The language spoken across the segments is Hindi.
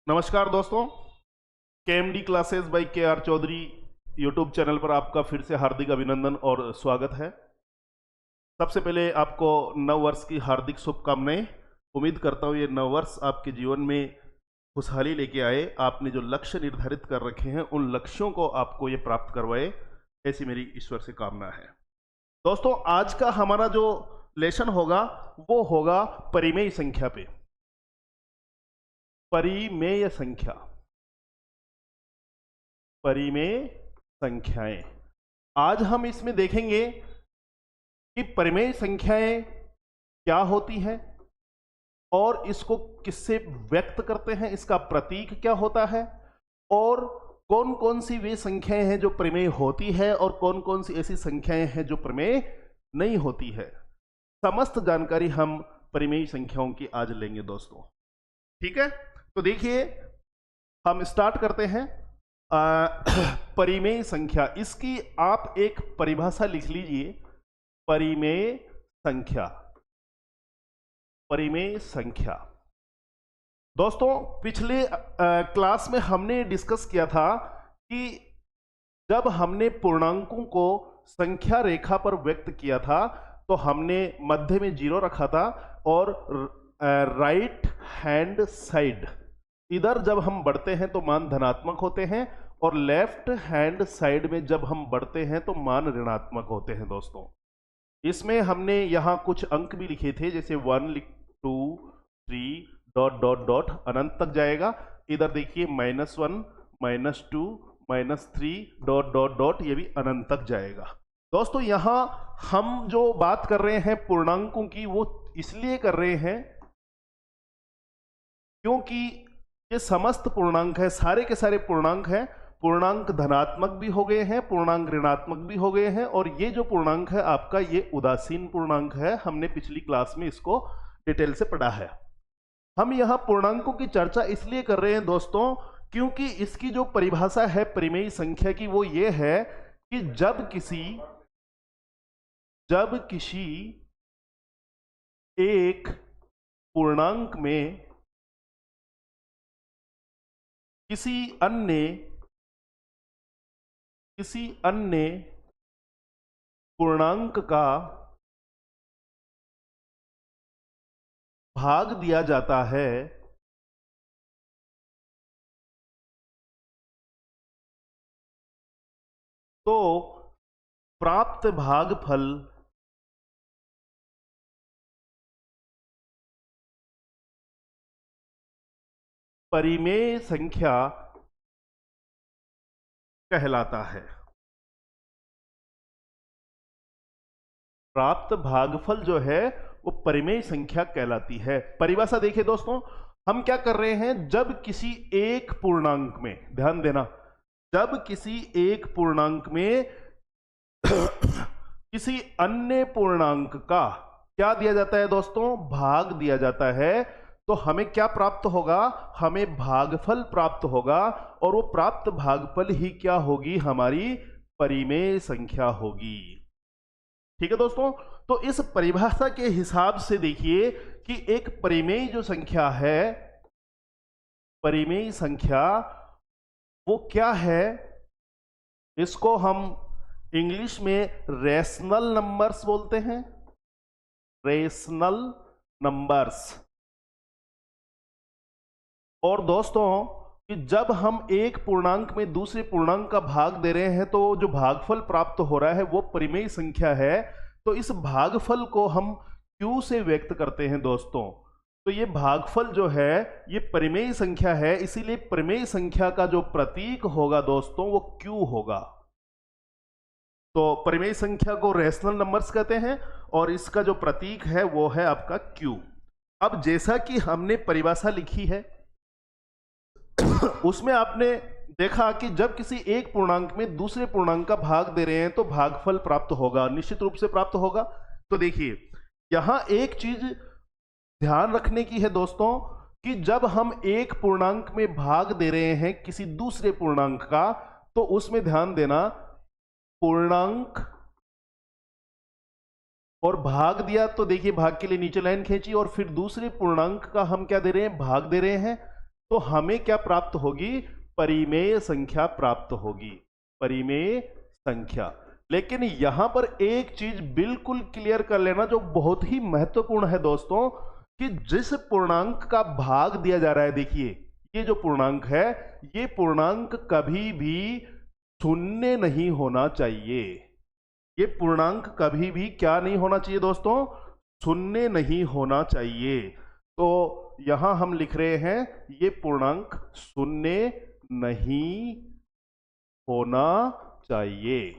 नमस्कार दोस्तों, केएमडी क्लासेस बाय के आर चौधरी यूट्यूब चैनल पर आपका फिर से हार्दिक अभिनंदन और स्वागत है। सबसे पहले आपको नव वर्ष की हार्दिक शुभकामनाएं। उम्मीद करता हूँ ये नव वर्ष आपके जीवन में खुशहाली लेके आए। आपने जो लक्ष्य निर्धारित कर रखे हैं उन लक्ष्यों को आपको ये प्राप्त करवाए, ऐसी मेरी ईश्वर से कामना है। दोस्तों, आज का हमारा जो लेसन होगा वो होगा परिमेय संख्या पे। परिमेय संख्या, परिमेय संख्याएं। आज हम इसमें देखेंगे कि परिमेय संख्याएं क्या होती हैं और इसको किससे व्यक्त करते हैं, इसका प्रतीक क्या होता है और कौन कौन सी वे संख्याएं हैं जो परिमेय होती है और कौन कौन सी ऐसी संख्याएं हैं जो परिमेय नहीं होती है। समस्त जानकारी हम परिमेय संख्याओं की आज लेंगे दोस्तों। ठीक है, तो देखिए हम स्टार्ट करते हैं। परिमेय संख्या, इसकी आप एक परिभाषा लिख लीजिए। परिमेय संख्या, परिमेय संख्या। दोस्तों, पिछले क्लास में हमने डिस्कस किया था कि जब हमने पूर्णांकों को संख्या रेखा पर व्यक्त किया था तो हमने मध्य में 0 रखा था और राइट हैंड साइड, इधर जब हम बढ़ते हैं तो मान धनात्मक होते हैं और लेफ्ट हैंड साइड में जब हम बढ़ते हैं तो मान ऋणात्मक होते हैं। दोस्तों, इसमें हमने यहां कुछ अंक भी लिखे थे, जैसे 1 2 3 डॉट डॉट डॉट अनंत तक जाएगा। इधर देखिए -1 -2 -3 डॉट डॉट डॉट, ये भी अनंत तक जाएगा। दोस्तों, यहां हम जो बात कर रहे हैं पूर्णांकों की, वो इसलिए कर रहे हैं क्योंकि ये समस्त पूर्णांक है, सारे के सारे पूर्णांक हैं। पूर्णांक धनात्मक भी हो गए हैं, पूर्णांक ऋणात्मक भी हो गए हैं और ये जो पूर्णांक है आपका, ये उदासीन पूर्णांक है। हमने पिछली क्लास में इसको डिटेल से पढ़ा है। हम यहां पूर्णांकों की चर्चा इसलिए कर रहे हैं दोस्तों क्योंकि इसकी जो परिभाषा है परिमेय संख्या की, वो ये है कि जब किसी एक पूर्णांक में किसी अन्य पूर्णांक का भाग दिया जाता है तो प्राप्त भागफल परिमेय संख्या कहलाता है। प्राप्त भागफल जो है वो परिमेय संख्या कहलाती है। परिभाषा देखिए दोस्तों, हम क्या कर रहे हैं, जब किसी एक पूर्णांक में, ध्यान देना, जब किसी एक पूर्णांक में किसी अन्य पूर्णांक का क्या दिया जाता है दोस्तों, भाग दिया जाता है, तो हमें क्या प्राप्त होगा, हमें भागफल प्राप्त होगा और वो प्राप्त भागफल ही क्या होगी, हमारी परिमेय संख्या होगी। ठीक है दोस्तों, तो इस परिभाषा के हिसाब से देखिए कि एक परिमेय जो संख्या है, परिमेय संख्या वो क्या है, इसको हम इंग्लिश में रेशनल नंबर्स बोलते हैं। Rational numbers. और दोस्तों, कि जब हम एक पूर्णांक में दूसरे पूर्णांक का भाग दे रहे हैं तो जो भागफल प्राप्त हो रहा है वो परिमेय संख्या है। तो इस भागफल को हम Q से व्यक्त करते हैं दोस्तों। तो ये भागफल जो है ये परिमेय संख्या है, इसीलिए परिमेय संख्या का जो प्रतीक होगा दोस्तों वो Q होगा। तो परिमेय संख्या को रेशनल नंबर्स कहते हैं और इसका जो प्रतीक है वो है आपका Q। अब जैसा कि हमने परिभाषा लिखी है उसमें आपने देखा कि जब किसी एक पूर्णांक में दूसरे पूर्णांक का भाग दे रहे हैं तो भागफल प्राप्त होगा, निश्चित रूप से प्राप्त होगा। तो देखिए यहां एक चीज ध्यान रखने की है दोस्तों कि जब हम एक पूर्णांक में भाग दे रहे हैं किसी दूसरे पूर्णांक का, तो उसमें ध्यान देना, पूर्णांक और भाग दिया तो देखिए भाग के लिए नीचे लाइन खींची और फिर दूसरे पूर्णांक का हम क्या दे रहे हैं, भाग दे रहे हैं। तो हमें क्या प्राप्त होगी? परिमेय संख्या प्राप्त होगी, परिमेय संख्या। लेकिन यहां पर एक चीज बिल्कुल क्लियर कर लेना जो बहुत ही महत्वपूर्ण है दोस्तों, कि जिस पूर्णांक का भाग दिया जा रहा है, देखिए ये जो पूर्णांक है, ये पूर्णांक कभी भी शून्य नहीं होना चाहिए। ये पूर्णांक कभी भी क्या नहीं होना चाहिए दोस्तों? शून्य नहीं होना चाहिए। तो यहां हम लिख रहे हैं ये पूर्णांक शून्य नहीं होना चाहिए।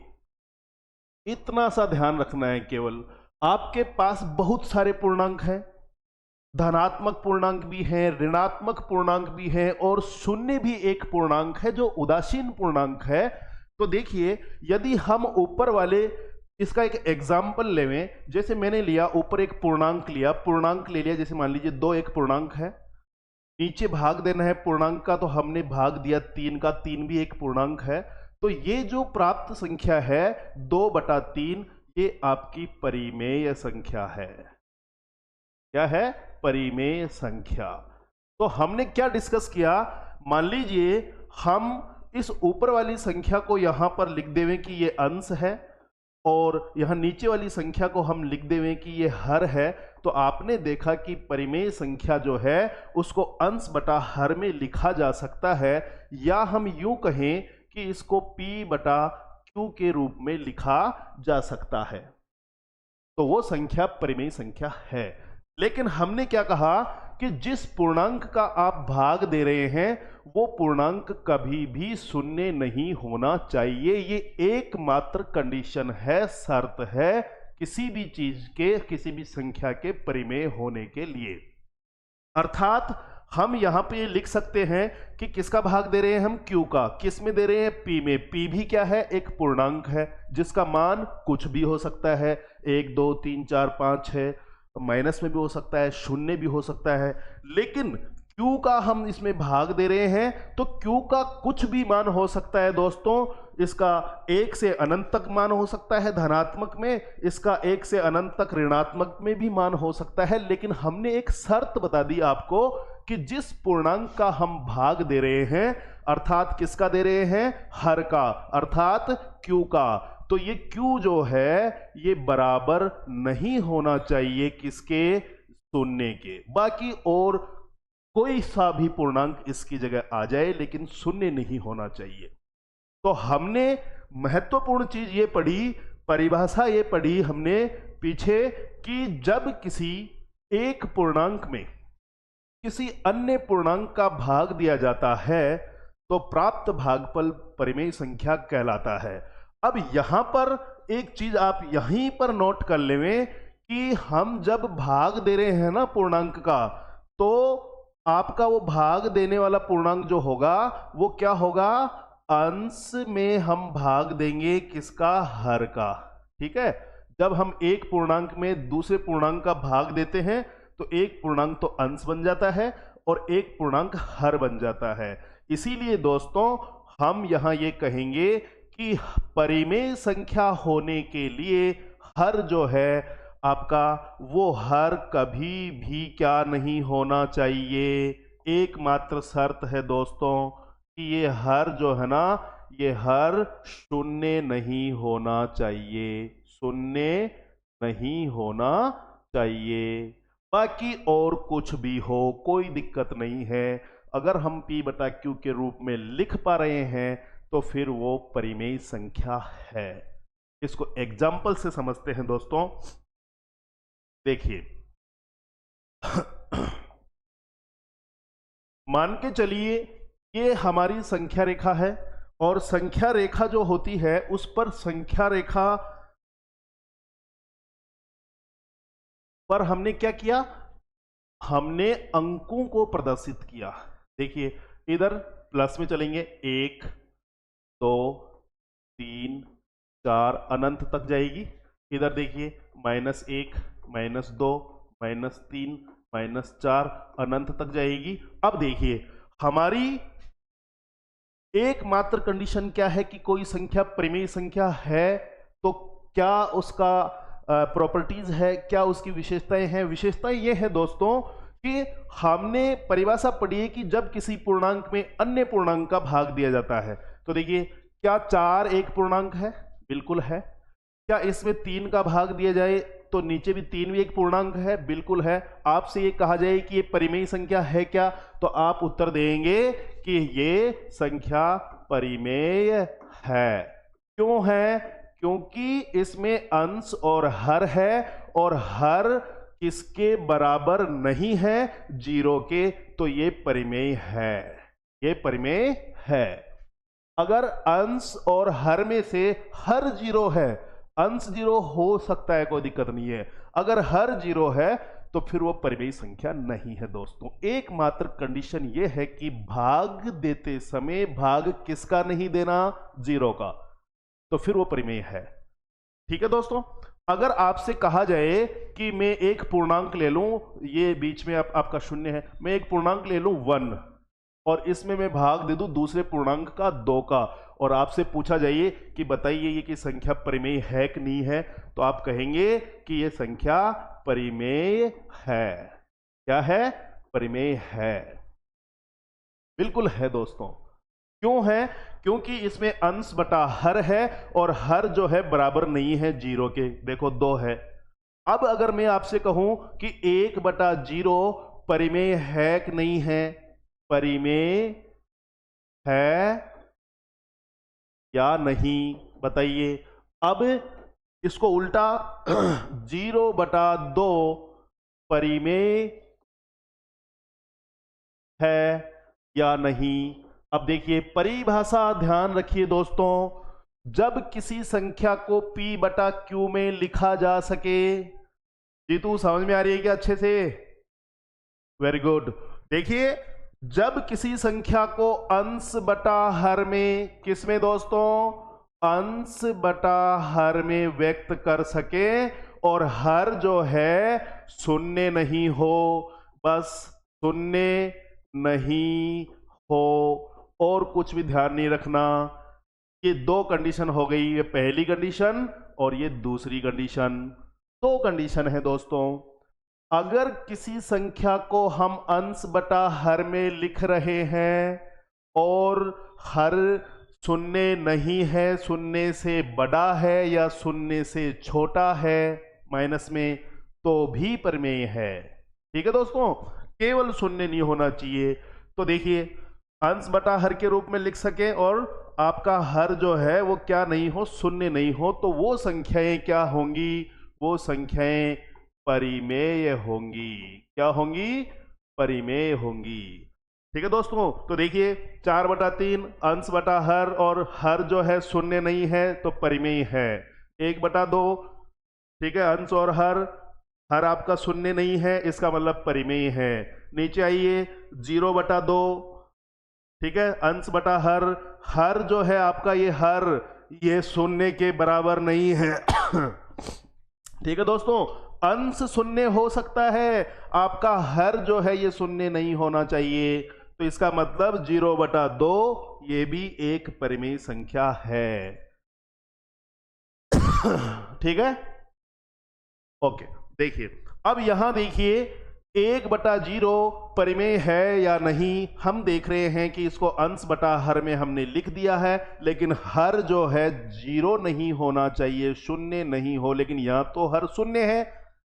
इतना सा ध्यान रखना है केवल। आपके पास बहुत सारे पूर्णांक हैं, धनात्मक पूर्णांक भी हैं, ऋणात्मक पूर्णांक भी हैं, और शून्य भी एक पूर्णांक है जो उदासीन पूर्णांक है। तो देखिए, यदि हम ऊपर वाले इसका एक एग्जाम्पल लेवें, जैसे मैंने लिया ऊपर एक पूर्णांक लिया, पूर्णांक ले लिया, जैसे मान लीजिए 2 एक पूर्णांक है, नीचे भाग देना है पूर्णांक का, तो हमने भाग दिया 3 का, 3 भी एक पूर्णांक है। तो ये जो प्राप्त संख्या है 2/3, ये आपकी परिमेय संख्या है। क्या है? परिमेय संख्या। तो हमने क्या डिस्कस किया? मान लीजिए हम इस ऊपर वाली संख्या को यहां पर लिख देवें कि ये अंश है, और यहां नीचे वाली संख्या को हम लिख देवें कि ये हर है। तो आपने देखा कि परिमेय संख्या जो है उसको अंश बटा हर में लिखा जा सकता है, या हम यूं कहें कि इसको P/Q के रूप में लिखा जा सकता है। तो वो संख्या परिमेय संख्या है। लेकिन हमने क्या कहा कि जिस पूर्णांक का आप भाग दे रहे हैं वो पूर्णांक कभी भी शून्य नहीं होना चाहिए। ये एकमात्र कंडीशन है, शर्त है किसी भी चीज के, किसी भी संख्या के परिमेय होने के लिए। अर्थात हम यहां पे लिख सकते हैं कि किसका भाग दे रहे हैं हम? Q का। किस में दे रहे हैं? P में। P भी क्या है? एक पूर्णांक है जिसका मान कुछ भी हो सकता है, 1 2 3 4 5 6, माइनस में भी हो सकता है, शून्य भी हो सकता है। लेकिन Q का हम इसमें भाग दे रहे हैं तो Q का कुछ भी मान हो सकता है दोस्तों। इसका 1 से अनंत तक मान हो सकता है धनात्मक में, इसका 1 से अनंत तक ऋणात्मक में भी मान हो सकता है। लेकिन हमने एक शर्त बता दी आपको कि जिस पूर्णांक का हम भाग दे रहे हैं, अर्थात किसका दे रहे हैं? हर का, अर्थात Q का। तो ये Q जो है ये बराबर नहीं होना चाहिए किसके? शून्य के। बाकी और कोई सा भी पूर्णांक इसकी जगह आ जाए, लेकिन शून्य नहीं होना चाहिए। तो हमने महत्वपूर्ण चीज ये पढ़ी, परिभाषा ये पढ़ी हमने पीछे, कि जब किसी एक पूर्णांक में किसी अन्य पूर्णांक का भाग दिया जाता है तो प्राप्त भागफल परिमेय संख्या कहलाता है। अब यहां पर एक चीज आप यहीं पर नोट कर लें कि हम जब भाग दे रहे हैं ना पूर्णांक का, तो आपका वो भाग देने वाला पूर्णांक जो होगा वो क्या होगा? अंश में हम भाग देंगे किसका? हर का। ठीक है? जब हम एक पूर्णांक में दूसरे पूर्णांक का भाग देते हैं तो एक पूर्णांक तो अंश बन जाता है और एक पूर्णांक हर बन जाता है। इसीलिए दोस्तों हम यहां ये कहेंगे कि परिमेय संख्या होने के लिए हर जो है आपका, वो हर कभी भी क्या नहीं होना चाहिए? एकमात्र शर्त है दोस्तों कि ये हर जो है ना, ये हर शून्य नहीं होना चाहिए, शून्य नहीं होना चाहिए। बाकी और कुछ भी हो कोई दिक्कत नहीं है। अगर हम P/Q के रूप में लिख पा रहे हैं तो फिर वो परिमेय संख्या है। इसको एग्जाम्पल से समझते हैं दोस्तों। देखिए मान के चलिए ये हमारी संख्या रेखा है, और संख्या रेखा जो होती है उस पर संख्या रेखा पर हमने क्या किया? हमने अंकों को प्रदर्शित किया। देखिए इधर प्लस में चलेंगे, 1 2 3 4 अनंत तक जाएगी। इधर देखिए -1 -2 -3 -4 अनंत तक जाएगी। अब देखिए हमारी एकमात्र कंडीशन क्या है कि कोई संख्या परिमेय संख्या है, तो क्या उसका प्रॉपर्टीज है, क्या उसकी विशेषताएं हैं? विशेषताएं ये है दोस्तों कि हमने परिभाषा पढ़ी है कि जब किसी पूर्णांक में अन्य पूर्णांक का भाग दिया जाता है, तो देखिए क्या 4 एक पूर्णांक है? बिल्कुल है। क्या इसमें 3 का भाग दिया जाए तो नीचे भी 3 भी एक पूर्णांक है? बिल्कुल है। आपसे ये कहा जाए कि ये परिमेय संख्या है क्या, तो आप उत्तर देंगे कि ये संख्या परिमेय है। क्यों है? क्योंकि इसमें अंश और हर है, और हर किसके बराबर नहीं है? 0 के, तो ये परिमेय है। ये परिमेय है। अगर अंश और हर में से हर 0 है, अंश 0 हो सकता है, कोई दिक्कत नहीं है, अगर हर 0 है तो फिर वो परिमेय संख्या नहीं है दोस्तों। एकमात्र कंडीशन ये है कि भाग देते समय भाग किसका नहीं देना? 0 का, तो फिर वो परिमेय है। ठीक है दोस्तों। अगर आपसे कहा जाए कि मैं एक पूर्णांक ले लूं, ये बीच में आपका 0 है, मैं एक पूर्णांक ले लूं 1 और इसमें मैं भाग दे दूं दूसरे पूर्णांक का 2 का, और आपसे पूछा जाइए कि बताइए ये कि संख्या परिमेय है कि नहीं है, तो आप कहेंगे कि ये संख्या परिमेय है। क्या है? परिमेय है। बिल्कुल है दोस्तों। क्यों है? क्योंकि इसमें अंश बटा हर है, और हर जो है बराबर नहीं है 0 के। देखो 2 है। अब अगर मैं आपसे कहूं कि 1/0 परिमेय है कि नहीं है? परिमेय है या नहीं? बताइए। अब इसको उल्टा 0/2 परिमेय है या नहीं? अब देखिए परिभाषा ध्यान रखिए दोस्तों। जब किसी संख्या को p/q में लिखा जा सके, जीतू समझ में आ रही है क्या अच्छे से? Very good. देखिए जब किसी संख्या को अंश बटा हर में, किसमें दोस्तों? अंश बटा हर में व्यक्त कर सके, और हर जो है शून्य नहीं हो, बस शून्य नहीं हो, और कुछ भी ध्यान नहीं रखना। ये 2 कंडीशन हो गई, ये पहली कंडीशन और ये दूसरी कंडीशन। 2 कंडीशन है दोस्तों। अगर किसी संख्या को हम अंश बटा हर में लिख रहे हैं और हर शून्य नहीं है, शून्य से बड़ा है या शून्य से छोटा है माइनस में, तो भी परिमेय है। ठीक है दोस्तों, केवल शून्य नहीं होना चाहिए। तो देखिए अंश बटा हर के रूप में लिख सके और आपका हर जो है वो क्या नहीं हो? शून्य नहीं हो, तो वो संख्याएं क्या होंगी? वो संख्याएं परिमेय होंगी। क्या होंगी? परिमेय होंगी। ठीक है दोस्तों। तो देखिए 4/3 अंश बटा हर, और हर जो है शून्य नहीं है तो परिमेय है। 1/2, ठीक है, अंश और हर आपका शून्य नहीं है, इसका मतलब परिमेय है। नीचे आइए 0/2, ठीक है, अंश बटा हर जो है आपका ये शून्य के बराबर नहीं है। ठीक है दोस्तों, अंश शून्य हो सकता है, आपका हर जो है ये शून्य नहीं होना चाहिए, तो इसका मतलब 0/2 ये भी एक परिमेय संख्या है। ठीक है, ओके। देखिए अब यहां देखिए 1/0 परिमेय है या नहीं। हम देख रहे हैं कि इसको अंश बटा हर में हमने लिख दिया है, लेकिन हर जो है 0 नहीं होना चाहिए, शून्य नहीं हो, लेकिन यहां तो हर शून्य है।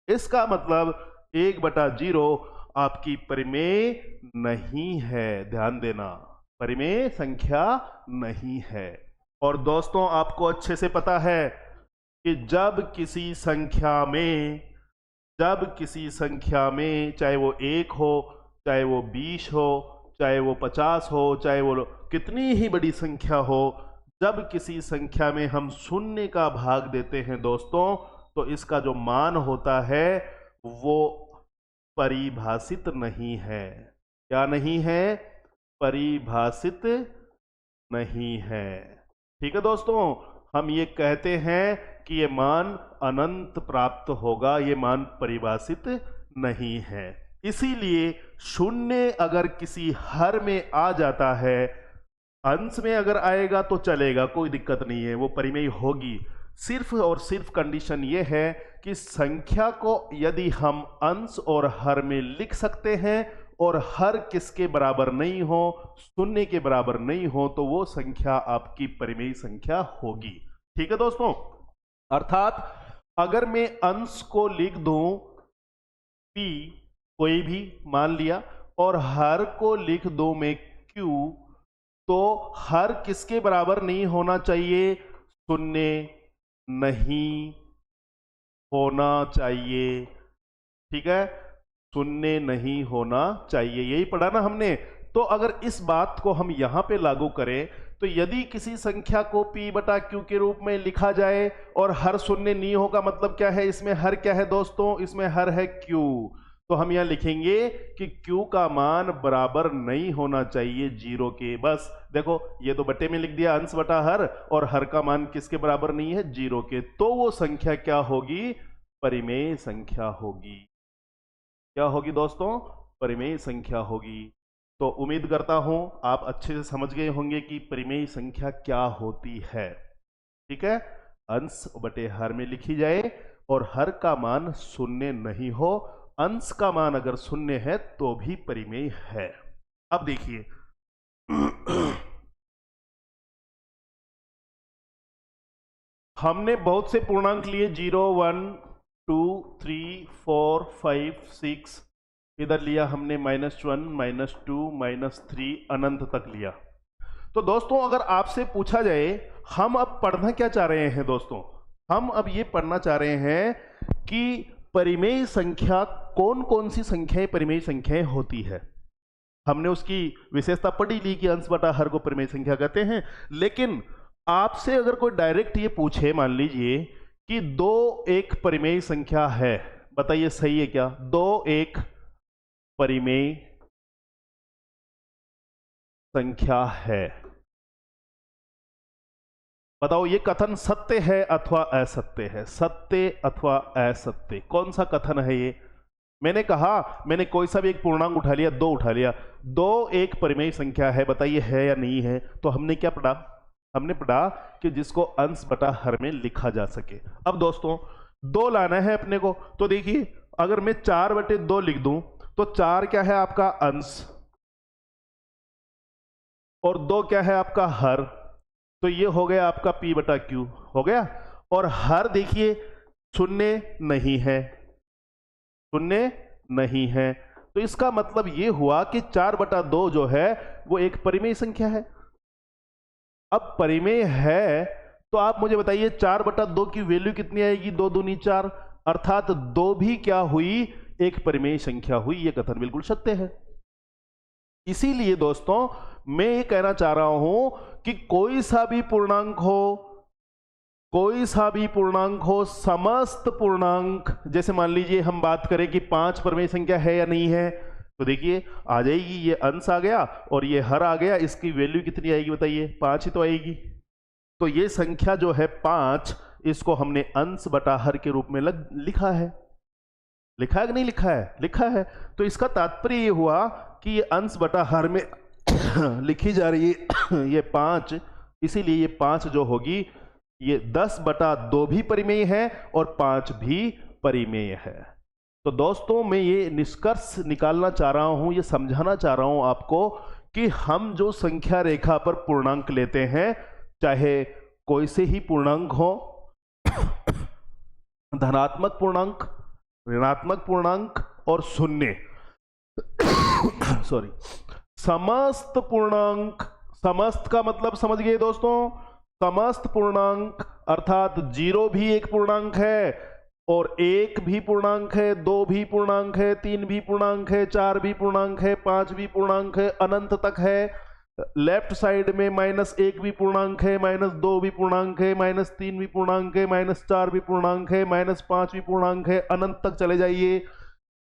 इसका मतलब 1/0 आपकी परिमेय नहीं है। ध्यान देना, परिमेय संख्या नहीं है। और दोस्तों आपको अच्छे से पता है कि जब किसी संख्या में चाहे वो 1 हो, चाहे वो 20 हो, चाहे वो 50 हो, चाहे वो कितनी ही बड़ी संख्या हो, जब किसी संख्या में हम शून्य का भाग देते हैं दोस्तों, तो इसका जो मान होता है वो परिभाषित नहीं है। क्या नहीं है? परिभाषित नहीं है। ठीक है दोस्तों, हम ये कहते हैं कि ये मान अनंत प्राप्त होगा, ये मान परिभाषित नहीं है। इसीलिए शून्य अगर किसी हर में आ जाता है, अंश में अगर आएगा तो चलेगा, कोई दिक्कत नहीं है, वो परिमेय होगी। सिर्फ और सिर्फ कंडीशन ये है कि संख्या को यदि हम अंश और हर में लिख सकते हैं और हर किसके बराबर नहीं हो, शून्य के बराबर नहीं हो, तो वो संख्या आपकी परिमेय संख्या होगी। ठीक है दोस्तों, अर्थात अगर मैं अंश को लिख दूं p कोई भी मान लिया और हर को लिख दूं मैं q, तो हर किसके बराबर नहीं होना चाहिए, शून्य नहीं होना चाहिए। ठीक है, शून्य नहीं होना चाहिए, यही पढ़ा ना हमने। तो अगर इस बात को हम यहां पे लागू करें तो यदि किसी संख्या को p बटा q के रूप में लिखा जाए और हर शून्य नहीं होगा, मतलब क्या है, इसमें हर क्या है दोस्तों, इसमें हर है q, तो हम यहां लिखेंगे कि q का मान बराबर नहीं होना चाहिए 0 के। बस देखो, ये तो बटे में लिख दिया अंश बटा हर, और हर का मान किसके बराबर नहीं है, 0 के, तो वो संख्या क्या होगी, परिमेय संख्या होगी। क्या होगी दोस्तों, परिमेय संख्या होगी। तो उम्मीद करता हूं आप अच्छे से समझ गए होंगे कि परिमेय संख्या क्या होती है। ठीक है, अंश बटे हर में लिखी जाए और हर का मान शून्य नहीं हो, अंश का मान अगर शून्य है तो भी परिमेय है। अब देखिए हमने बहुत से पूर्णांक लिए, 0, 1, 2, 3, 4, 5, 6, इधर लिया हमने -1, -2, -3, अनंत तक लिया। तो दोस्तों अगर आपसे पूछा जाए, हम अब पढ़ना क्या चाह रहे हैं दोस्तों, हम अब ये पढ़ना चाह रहे हैं कि परिमेय संख्या कौन कौन सी संख्याएं परिमेय संख्याएं होती है। हमने उसकी विशेषता पढ़ी ली कि अंश बटा हर को परिमेय संख्या कहते हैं, लेकिन आपसे अगर कोई डायरेक्ट ये पूछे, मान लीजिए कि 2 एक परिमेय संख्या है, बताइए सही है क्या, 2 एक परिमेय संख्या है, बताओ ये कथन सत्य है अथवा असत्य है, सत्य अथवा असत्य, कौन सा कथन है ये। मैंने कहा, मैंने कोई सा भी एक पूर्णांक उठा लिया, 2 उठा लिया, 2 एक परिमेय संख्या है, बताइए है या नहीं है। तो हमने क्या पढ़ा, हमने पढ़ा कि जिसको अंश बटा हर में लिखा जा सके। अब दोस्तों 2 लाना है अपने को, तो देखिए अगर मैं 4 बटे 2 लिख दूं तो 4 क्या है आपका अंश और 2 क्या है आपका हर, तो ये हो गया आपका p बटा q हो गया। और हर देखिए शून्य नहीं है, शून्य नहीं है, तो इसका मतलब ये हुआ कि 4 बटा 2 जो है वो एक परिमेय संख्या है। अब परिमेय है तो आप मुझे बताइए 4 बटा 2 की वैल्यू कितनी आएगी, 2 दूनी 4, अर्थात 2 भी क्या हुई, एक परिमेय संख्या हुई। ये कथन बिल्कुल सत्य है। इसीलिए दोस्तों मैं ये कहना चाह रहा हूं कि कोई सा भी पूर्णांक हो, कोई सा भी पूर्णांक हो, समस्त पूर्णांक, जैसे मान लीजिए हम बात करें कि 5 परिमेय संख्या है या नहीं है, तो देखिए आ जाएगी, ये अंश आ गया और ये हर आ गया, इसकी वैल्यू कितनी आएगी बताइए, 5 ही तो आएगी। तो ये संख्या जो है 5, इसको हमने अंश बटा हर के रूप में लिखा है। लिखा है कि नहीं लिखा है, लिखा है। तो इसका तात्पर्य ये हुआ कि ये अंश बटा हर में लिखी जा रही है ये 5, इसीलिए ये 5 जो होगी ये 10 बटा 2 भी परिमेय है और 5 भी परिमेय है। तो दोस्तों मैं ये निष्कर्ष निकालना चाह रहा हूं, ये समझाना चाह रहा हूं आपको कि हम जो संख्या रेखा पर पूर्णांक लेते हैं, चाहे कोई से ही पूर्णांक हो, धनात्मक पूर्णांक, ऋणात्मक पूर्णांक और शून्य सॉरी, समस्त पूर्णांक, समस्त का मतलब समझ गए दोस्तों, समस्त पूर्णांक अर्थात 0 भी एक पूर्णांक है और 1 भी पूर्णांक है, 2 भी पूर्णांक है, 3 भी पूर्णांक है, 4 भी पूर्णांक है, 5 भी पूर्णांक है, अनंत तक है। लेफ्ट साइड में -1 भी पूर्णांक है, -2 भी पूर्णांक है, -3 भी पूर्णांक है, -4 भी पूर्णांक है, -5 भी पूर्णांक है, अनंत तक चले जाइए।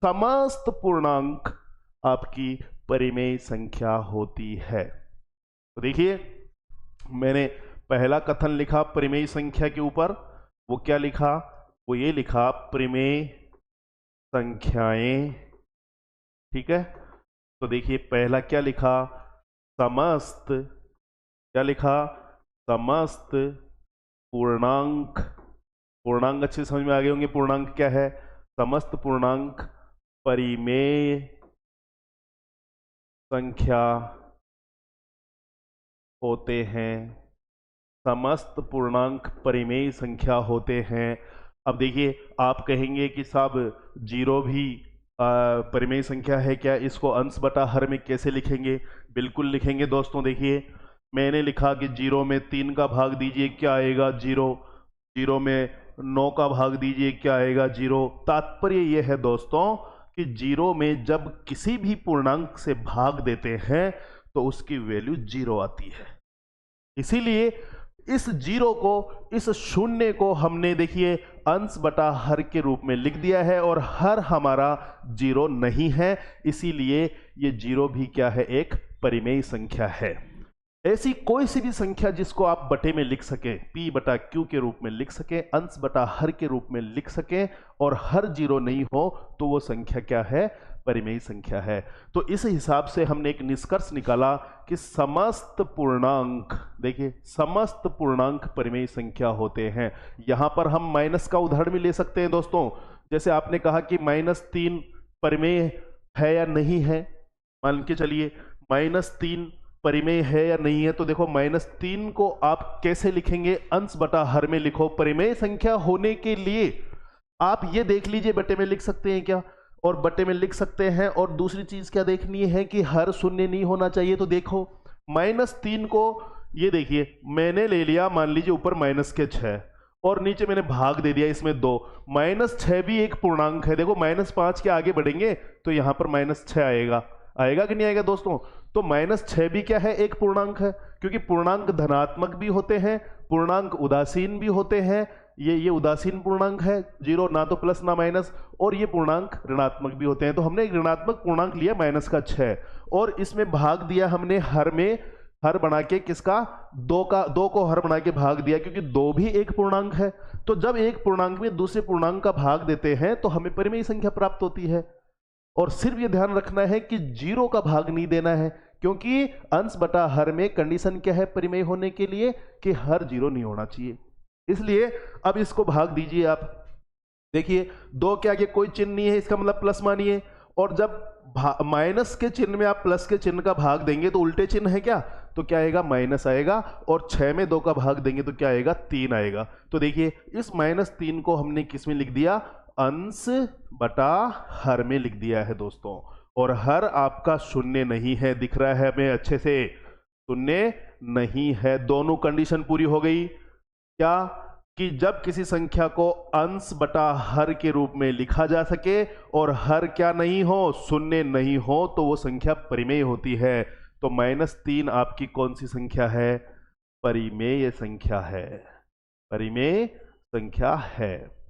समस्त पूर्णांक आपकी परिमेय संख्या होती है। तो देखिए मैंने पहला कथन लिखा परिमेय संख्या के ऊपर, वो क्या लिखा, वो ये लिखा परिमेय संख्याएं। ठीक है, तो देखिए पहला क्या लिखा, समस्त, क्या लिखा, समस्त पूर्णांक पूर्णांक अच्छे समझ में आ गए होंगे। पूर्णांक क्या है? समस्त पूर्णांक परिमेय संख्या होते हैं। समस्त पूर्णांक परिमेय संख्या होते हैं। अब देखिए, आप कहेंगे कि साहब जीरो भी परिमेय संख्या है क्या? इसको अंश बटा हर में कैसे लिखेंगे? बिल्कुल लिखेंगे दोस्तों। देखिए, मैंने लिखा कि जीरो में 3 का भाग दीजिए, क्या आएगा? जीरो। जीरो में 9 का भाग दीजिए, क्या आएगा? जीरो। तात्पर्य यह है दोस्तों कि जीरो में जब किसी भी पूर्णांक से भाग देते हैं तो उसकी वैल्यू जीरो आती है। इसीलिए इस जीरो को, इस शून्य को हमने देखिए अंश बटा हर के रूप में लिख दिया है, और हर हमारा जीरो नहीं है, इसीलिए ये जीरो भी क्या है? एक परिमेय संख्या है। ऐसी कोई सी भी संख्या जिसको आप बटे में लिख सकें, p बटा q के रूप में लिख सकें, अंश बटा हर के रूप में लिख सकें, और हर जीरो नहीं हो, तो वो संख्या क्या है? परिमेय संख्या है। तो इस हिसाब से हमने एक निष्कर्ष निकाला कि समस्त पूर्णांक, देखिए समस्त पूर्णांक परिमेय संख्या होते हैं। यहां पर हम माइनस का उदाहरण भी ले सकते हैं दोस्तों। जैसे आपने कहा कि -3 परिमेय है या नहीं है, मान के चलिए -3 परिमेय है या नहीं है, तो देखो -3 को आप कैसे लिखेंगे? अंश बटा हर में लिखो। परिमेय संख्या होने के लिए आप ये देख लीजिए बटे में लिख सकते हैं क्या? और बटे में लिख सकते हैं। और दूसरी चीज क्या देखनी है कि हर शून्य नहीं होना चाहिए। तो देखो -3 को, ये देखिए मैंने ले लिया, मान लीजिए ऊपर -6 और नीचे मैंने भाग दे दिया इसमें 2। -6 भी एक पूर्णांक है। देखो -5 के आगे बढ़ेंगे तो यहां पर -6 आएगा। आएगा कि नहीं आएगा दोस्तों? तो -6 भी क्या है? एक पूर्णांक है, क्योंकि पूर्णांक धनात्मक भी होते हैं, पूर्णांक उदासीन भी होते हैं। ये उदासीन पूर्णांक है, जीरो, ना तो प्लस ना माइनस, और ये पूर्णांक ऋणात्मक भी होते हैं। तो हमने एक ऋणात्मक पूर्णांक लिया -6, और इसमें भाग दिया हमने हर में, हर बना के किसका? 2 को हर बना के भाग दिया, क्योंकि 2 भी एक पूर्णांक है। तो जब एक पूर्णांक में दूसरे पूर्णांक का भाग देते हैं तो हमें परिमेय संख्या प्राप्त होती है। और सिर्फ ये ध्यान रखना है कि जीरो का भाग नहीं देना है, क्योंकि अंश बटा हर में कंडीशन क्या है परिमेय होने के लिए? कि हर जीरो नहीं होना चाहिए। इसलिए अब इसको भाग दीजिए आप। देखिए 2 के आगे कोई चिन्ह नहीं है, इसका मतलब प्लस मानिए। और जब माइनस के चिन्ह में आप प्लस के चिन्ह का भाग देंगे तो उल्टे चिन्ह है क्या? तो क्या आएगा? माइनस आएगा। और 6 में 2 का भाग देंगे तो क्या आएगा? 3 आएगा। तो देखिए इस -3 को हमने किस में लिख दिया? अंश बटा हर में लिख दिया है दोस्तों। और हर आपका शून्य नहीं है, दिख रहा है हमें अच्छे से? शून्य नहीं है। दोनों कंडीशन पूरी हो गई। क्या? कि जब किसी संख्या को अंश बटा हर के रूप में लिखा जा सके और हर क्या नहीं हो? शून्य नहीं हो, तो वो संख्या परिमेय होती है। तो -3 आपकी कौन सी संख्या है? परिमेय संख्या है। परिमेय संख्या है।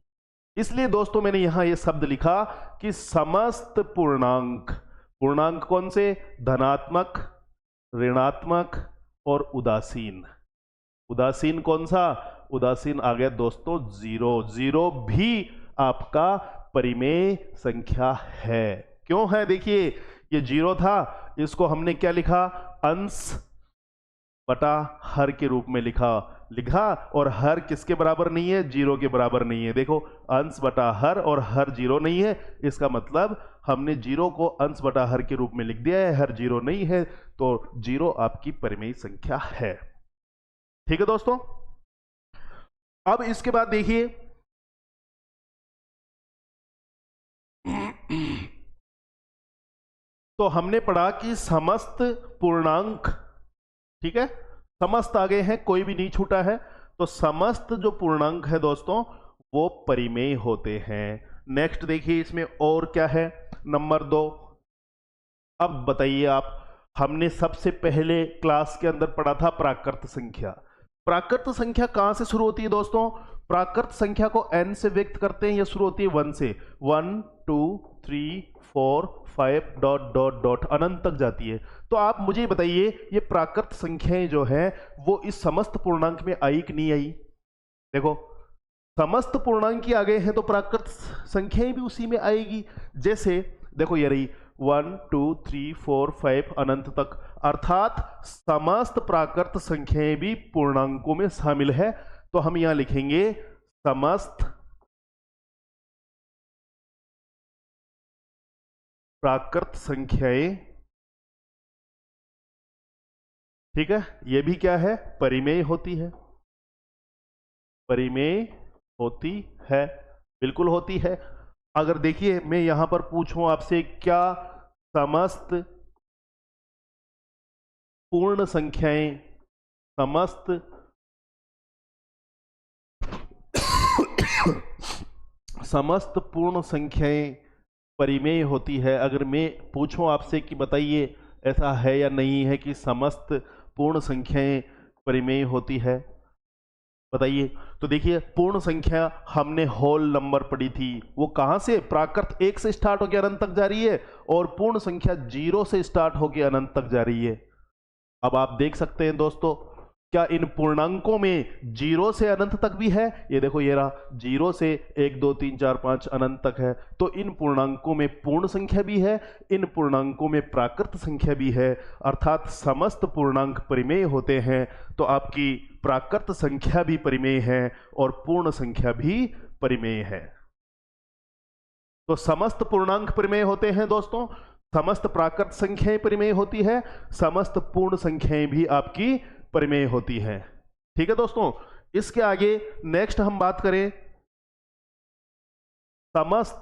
इसलिए दोस्तों मैंने यहां ये शब्द लिखा कि समस्त पूर्णांक, पूर्णांक कौन से? धनात्मक, ऋणात्मक और उदासीन। उदासीन कौन सा? उदासीन आ गया दोस्तों जीरो। जीरो भी आपका परिमेय संख्या है। क्यों है? देखिए ये जीरो था, इसको हमने क्या लिखा? अंश बटा हर के रूप में लिखा। और हर किसके बराबर नहीं है? जीरो के बराबर नहीं है। देखो अंश बटा हर, और हर जीरो नहीं है, इसका मतलब हमने जीरो को अंश बटा हर के रूप में लिख दिया है, हर जीरो नहीं है, तो जीरो आपकी परिमेय संख्या है। ठीक है दोस्तों? अब इसके बाद देखिए तो हमने पढ़ा कि समस्त पूर्णांक, ठीक है, समस्त आ गए हैं, कोई भी नहीं छूटा है। तो समस्त जो पूर्णांक है दोस्तों वो परिमेय होते हैं। नेक्स्ट देखिए इसमें और क्या है? नंबर 2। अब बताइए आप, हमने सबसे पहले क्लास के अंदर पढ़ा था प्राकृत संख्या। प्राकृत संख्या कहां से शुरू होती है दोस्तों? प्राकृत संख्या को n से व्यक्त करते हैं, यह शुरू होती है 1 से। 1 2 3 4 5 डॉट डॉट डॉट अनंत तक जाती है। तो आप मुझे बताइए ये प्राकृत संख्याएं जो हैं वो इस समस्त पूर्णांक में आई कि नहीं आई? देखो समस्त पूर्णांक ही आ गए हैं तो प्राकृत संख्याएं भी उसी में आएगी। जैसे देखो ये रही 1 2 3 4 5 अनंत तक, अर्थात समस्त प्राकृत संख्याएं भी पूर्णांकों में शामिल है। तो हम यहां लिखेंगे समस्त प्राकृत संख्याएं, ठीक है, ये भी क्या है, परिमेय होती है, परिमेय होती है, बिल्कुल होती है। अगर देखिए मैं यहां पर पूछूं आपसे, क्या समस्त पूर्ण संख्याएं, समस्त समस्त पूर्ण संख्याएं परिमेय होती है? अगर मैं पूछूं आपसे कि बताइए ऐसा है या नहीं है कि समस्त पूर्ण संख्याएं परिमेय होती है, बताइए। तो देखिए पूर्ण संख्या हमने होल नंबर पढ़ी थी, वो कहां से, प्राकृत 1 से स्टार्ट होकर अनंत तक जा रही है, और पूर्ण संख्या 0 से स्टार्ट होकर अनंत तक जा रही है। अब आप देख सकते हैं दोस्तों, क्या इन पूर्णांकों में 0 से अनंत तक भी है? ये देखो, ये रहा 0 से 1 2 3 4 5 अनंत तक है। तो इन पूर्णांकों में पूर्ण संख्या भी है, इन पूर्णांकों में प्राकृत संख्या भी है, अर्थात समस्त पूर्णांक परिमेय होते हैं। तो आपकी प्राकृत संख्या भी परिमेय है और पूर्ण संख्या भी परिमेय है। तो समस्त पूर्णांक परिमेय होते हैं दोस्तों, समस्त प्राकृत संख्याएं परिमेय होती है, समस्त पूर्ण संख्याएं भी आपकी परिमेय होती है। ठीक है दोस्तों, इसके आगे नेक्स्ट हम बात करें समस्त,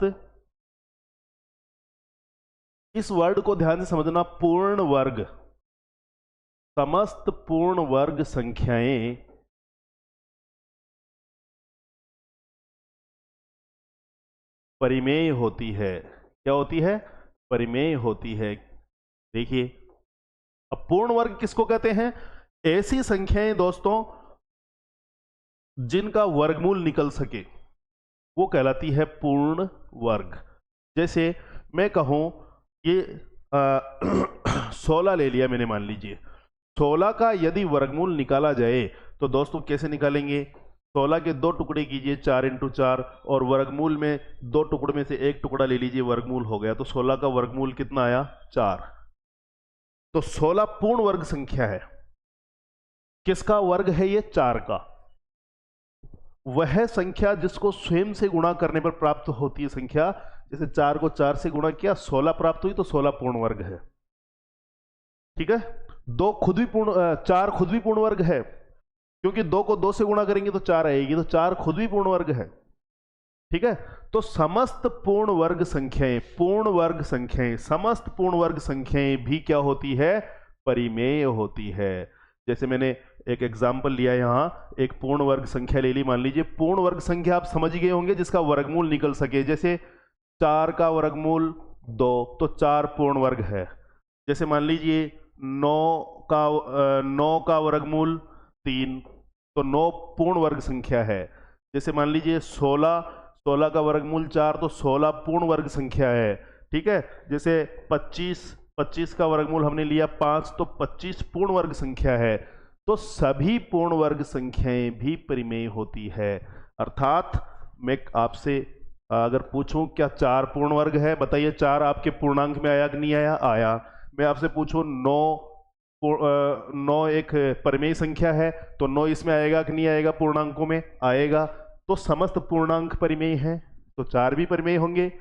इस वर्ड को ध्यान से समझना, पूर्ण वर्ग, समस्त पूर्ण वर्ग संख्याएं परिमेय होती है। क्या होती है? परिमेय होती है। देखिए, अब पूर्ण वर्ग किसको कहते हैं? ऐसी संख्याएं दोस्तों जिनका वर्गमूल निकल सके, वो कहलाती है पूर्ण वर्ग। जैसे मैं कहूं ये 16 ले लिया मैंने, मान लीजिए 16 का यदि वर्गमूल निकाला जाए तो दोस्तों कैसे निकालेंगे? 16 के 2 टुकड़े कीजिए, 4 इंटू 4, और वर्गमूल में 2 टुकड़े में से 1 टुकड़ा ले लीजिए, वर्गमूल हो गया। तो 16 का वर्गमूल कितना आया? 4। तो 16 पूर्ण वर्ग संख्या है। किसका वर्ग है ये? 4 का। वह संख्या जिसको स्वयं से गुणा करने पर प्राप्त होती है संख्या, जैसे 4 को 4 से गुणा किया, 16 प्राप्त हुई, तो 16 पूर्ण वर्ग है। ठीक है, 2 खुद भी पूर्ण, 4 खुद भी पूर्ण वर्ग है, क्योंकि 2 को 2 से गुणा करेंगे तो 4 आएगी, तो 4 खुद भी पूर्ण वर्ग है। ठीक है, तो समस्त पूर्ण वर्ग संख्याएं, पूर्ण वर्ग संख्याएं, समस्त पूर्ण वर्ग संख्याएं भी क्या होती है? परिमेय होती है। जैसे मैंने एक एग्जाम्पल लिया, यहां एक पूर्ण वर्ग संख्या ले ली, मान लीजिए पूर्ण वर्ग संख्या आप समझ गए होंगे जिसका वर्गमूल निकल सके। जैसे 4 का वर्गमूल 2, तो 4 पूर्ण वर्ग है। जैसे मान लीजिए 9 का वर्गमूल 3, तो 9 पूर्ण वर्ग संख्या है। जैसे मान लीजिए 16 का वर्गमूल 4, तो 16 पूर्ण वर्ग संख्या है। ठीक है, जैसे 25 का वर्गमूल हमने लिया 5, तो 25 पूर्ण वर्ग संख्या है। तो सभी पूर्ण वर्ग संख्याएं भी परिमेय होती है। अर्थात मैं आपसे अगर पूछूं क्या 4 पूर्ण वर्ग है, बताइए 4 आपके पूर्णांक में आया कि नहीं आया? आया। मैं आपसे पूछूं 9 एक परिमेय संख्या है, तो 9 इसमें आएगा कि नहीं आएगा? पूर्णांकों में आएगा। तो समस्त पूर्णांक परिमेय हैं, तो 4 भी परिमेय होंगे,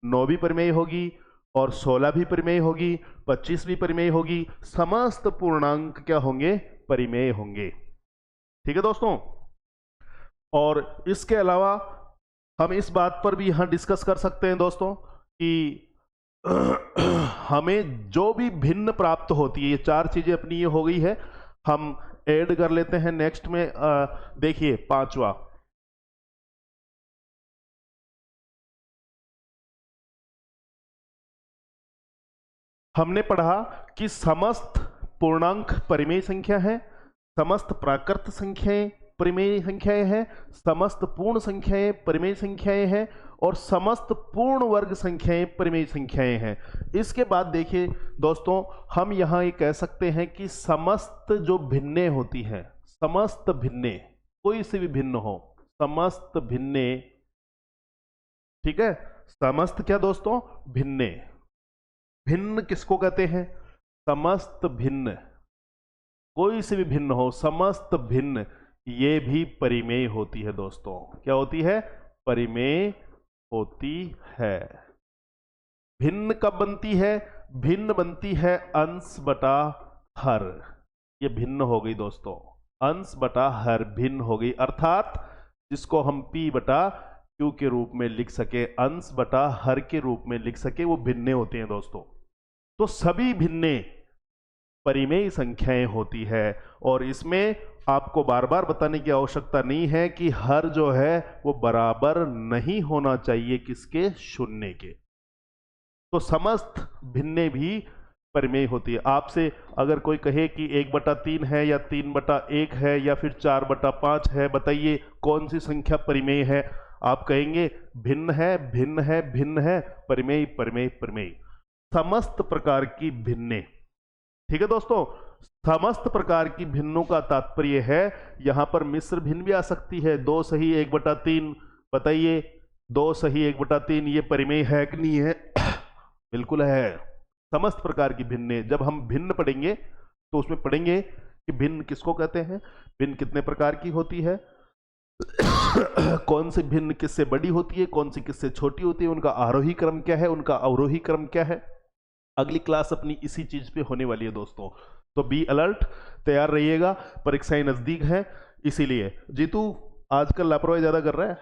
9 भी परिमेय होगी, और 16 भी परिमेय होगी, 25 भी परिमेय होगी। समस्त पूर्णांक क्या होंगे? परिमेय होंगे। ठीक है दोस्तों, और इसके अलावा हम इस बात पर भी यहां डिस्कस कर सकते हैं दोस्तों कि हमें जो भी भिन्न प्राप्त होती है, ये 4 चीजें अपनी ये हो गई है, हम ऐड कर लेते हैं नेक्स्ट में। देखिए 5वां, हमने पढ़ा कि समस्त पूर्णांक परिमेय संख्या है, समस्त प्राकृत संख्याएं परिमेय संख्याएं हैं, समस्त पूर्ण संख्याएं परिमेय संख्याएं हैं, और समस्त पूर्ण वर्ग संख्याएं परिमेय संख्याएं हैं। इसके बाद देखिए दोस्तों, हम यहां ये कह सकते हैं कि समस्त जो भिन्ने होती हैं, समस्त भिन्ने, कोई से भी भिन्न हो, समस्त भिन्ने, ठीक है, समस्त क्या दोस्तों? भिन्ने। भिन्न किसको कहते हैं? समस्त भिन्न, कोई से भी भिन्न हो, समस्त भिन्न, ये भी परिमेय होती है दोस्तों। क्या होती है? परिमेय होती है। भिन्न कब बनती है? भिन्न बनती है अंश बटा हर। ये भिन्न हो गई दोस्तों, अंश बटा हर भिन्न हो गई, अर्थात जिसको हम P बटा Q के रूप में लिख सके, अंश बटा हर के रूप में लिख सके, वो भिन्ने होते हैं दोस्तों। तो सभी भिन्ने परिमेय संख्याएं होती है, और इसमें आपको बार बार बताने की आवश्यकता नहीं है कि हर जो है वो बराबर नहीं होना चाहिए किसके? शून्य के। तो समस्त भिन्ने भी परिमेय होती है। आपसे अगर कोई कहे कि 1/3 है या 3/1 है या फिर 4/5 है, बताइए कौन सी संख्या परिमेय है? आप कहेंगे भिन्न है, भिन्न है, भिन्न है, परिमेय, परिमेय, परिमेय, समस्त प्रकार की भिन्ने। ठीक है दोस्तों, समस्त प्रकार की भिन्नों का तात्पर्य है यहां पर मिश्र भिन्न भी आ सकती है। 2 सही 1/3, बताइए 2 सही 1/3 ये परिमेय है कि नहीं है? बिल्कुल है। समस्त प्रकार की भिन्ने, जब हम भिन्न पढ़ेंगे तो उसमें पढ़ेंगे कि भिन्न किसको कहते हैं, भिन्न कितने प्रकार की होती है, कौन सी भिन्न किससे बड़ी होती है, कौन सी किससे छोटी होती है, उनका आरोही क्रम क्या है, उनका अवरोही क्रम क्या है। अगली क्लास अपनी इसी चीज पे होने वाली है दोस्तों, तो बी अलर्ट, तैयार रहिएगा, परीक्षाएं नजदीक है। इसीलिए जीतू आजकल लापरवाही ज्यादा कर रहा है,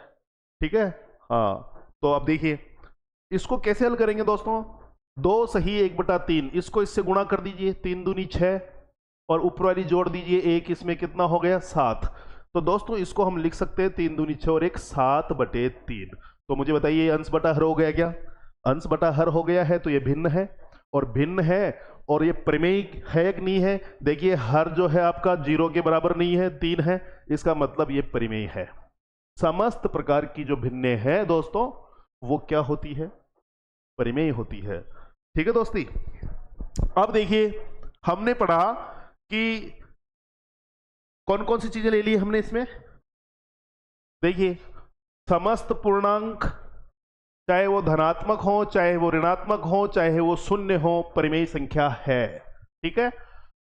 ठीक है? हाँ, तो अब देखिए इसको कैसे हल करेंगे दोस्तों। 2 सही 1/3, इसको इससे गुणा कर दीजिए, 3 दूनी 6, और ऊपर वाली जोड़ दीजिए 1, इसमें कितना हो गया? 7। तो दोस्तों इसको हम लिख सकते हैं 3 दूनी 6 और 1 7/3। तो मुझे बताइए अंश बटा हर हो गया क्या? अंश बटा हर हो गया है, तो ये भिन्न है, और भिन्न है और ये परिमेय है कि नहीं है? देखिए हर जो है आपका 0 के बराबर नहीं है, 3 है, इसका मतलब ये परिमेय है। समस्त प्रकार की जो भिन्ने हैं दोस्तों वो क्या होती है? परिमेय होती है। ठीक है दोस्ती, अब देखिए हमने पढ़ा कि कौन कौन सी चीजें ले ली हमने इसमें। देखिए समस्त पूर्णांक, चाहे वो धनात्मक हो, चाहे वो ऋणात्मक हो, चाहे वो शून्य हो, परिमेय संख्या है। ठीक है,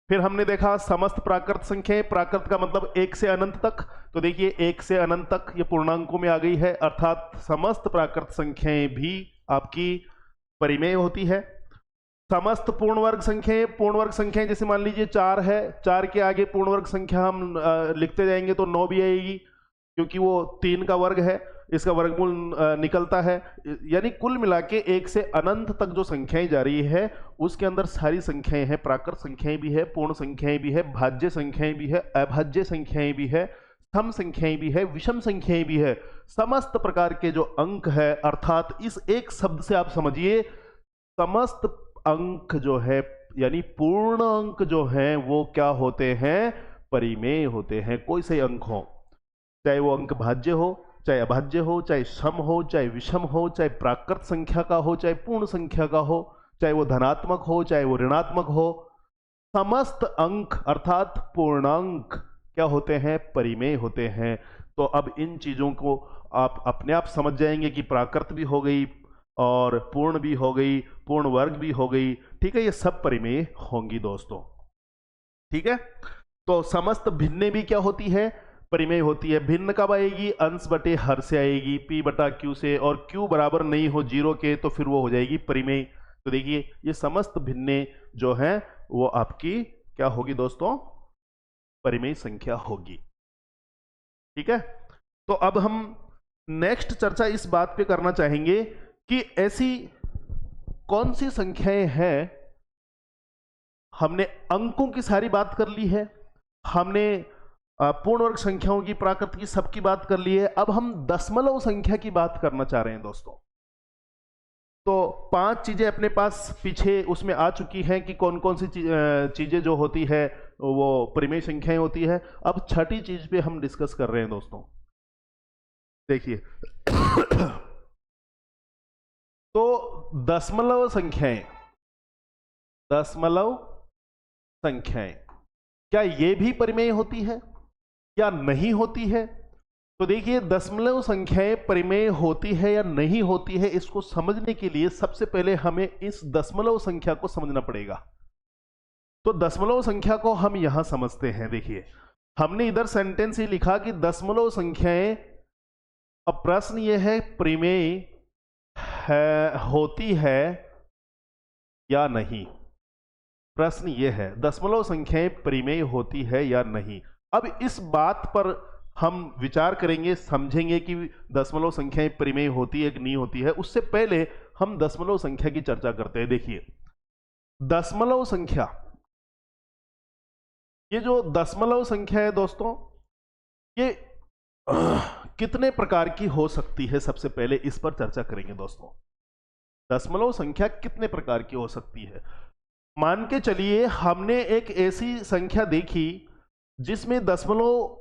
फिर हमने देखा समस्त प्राकृत संख्याएं, प्राकृत का मतलब 1 से अनंत तक, तो देखिए 1 से अनंत तक ये पूर्णांकों में आ गई है, अर्थात समस्त प्राकृत संख्याएं भी आपकी परिमेय होती है। समस्त पूर्ण वर्ग संख्याएं, पूर्ण वर्ग संख्याएं जैसे मान लीजिए 4 है, 4 के आगे पूर्ण वर्ग संख्या हम लिखते जाएंगे तो 9 भी आएगी, क्योंकि वो 3 का वर्ग है, इसका वर्गमूल निकलता है। यानी कुल मिला के 1 से अनंत तक जो संख्याएं जा रही है उसके अंदर सारी संख्याएं हैं, प्राकृत संख्याएं भी है, पूर्ण संख्याएं भी है, भाज्य संख्याएं भी है, अभाज्य संख्याएं भी है, सम संख्याएं भी है, विषम संख्याएं भी है। समस्त प्रकार के जो अंक है, अर्थात इस एक शब्द से आप समझिए समस्त अंक जो है यानी पूर्ण अंक जो हैं वो क्या होते हैं? परिमेय होते हैं। कोई से अंक हो, चाहे वो अंक भाज्य हो, चाहे अभाज्य हो, चाहे सम हो, चाहे विषम हो, चाहे प्राकृत संख्या का हो, चाहे पूर्ण संख्या का हो, चाहे वो धनात्मक हो, चाहे वो ऋणात्मक हो, समस्त अंक अर्थात पूर्णांक क्या होते हैं? परिमेय होते हैं। तो अब इन चीजों को आप अपने आप समझ जाएंगे कि प्राकृत भी हो गई और पूर्ण भी हो गई, पूर्ण वर्ग भी हो गई, ठीक है, ये सब परिमेय होंगी दोस्तों। ठीक है, तो समस्त भिन्ने भी क्या होती है? परिमेय होती है। भिन्न कब आएगी? अंश बटे हर से आएगी, P बटा Q से, और Q बराबर नहीं हो 0 के तो फिर वो हो जाएगी परिमेय। तो देखिए ये समस्त भिन्ने जो हैं वो आपकी क्या होगी दोस्तों? परिमेय संख्या होगी। ठीक है, तो अब हम नेक्स्ट चर्चा इस बात पे करना चाहेंगे कि ऐसी कौन सी संख्याएं हैं, हमने अंकों की सारी बात कर ली है, हमने पूर्ण वर्ग संख्याओं की, प्राकृत की, सबकी बात कर ली है, अब हम दशमलव संख्या की बात करना चाह रहे हैं दोस्तों। तो 5 चीजें अपने पास पीछे उसमें आ चुकी हैं कि कौन कौन सी चीजें जो होती है वो परिमेय संख्याएं होती है। अब छठी चीज पे हम डिस्कस कर रहे हैं दोस्तों। देखिए तो दशमलव संख्याएं, दशमलव संख्याएं क्या ये भी परिमेय होती है या नहीं होती है? तो देखिए दशमलव संख्याएं परिमेय होती है या नहीं होती है, इसको समझने के लिए सबसे पहले हमें इस दशमलव संख्या को समझना पड़ेगा। तो दशमलव संख्या को हम यहां समझते हैं। देखिए हमने इधर सेंटेंस ही लिखा कि दशमलव संख्याएं, अब प्रश्न ये है परिमेय है होती है या नहीं। प्रश्न ये है दशमलव संख्याएं परिमेय होती है या नहीं। अब इस बात पर हम विचार करेंगे, समझेंगे कि दशमलव संख्याएं परिमेय होती है कि नहीं होती है। उससे पहले हम दशमलव संख्या की चर्चा करते हैं। देखिए दशमलव संख्या, ये जो दशमलव संख्या है दोस्तों, ये कितने प्रकार की हो सकती है, सबसे पहले इस पर चर्चा करेंगे दोस्तों। दशमलव संख्या कितने प्रकार की हो सकती है। मान के चलिए हमने एक ऐसी संख्या देखी जिसमें दशमलव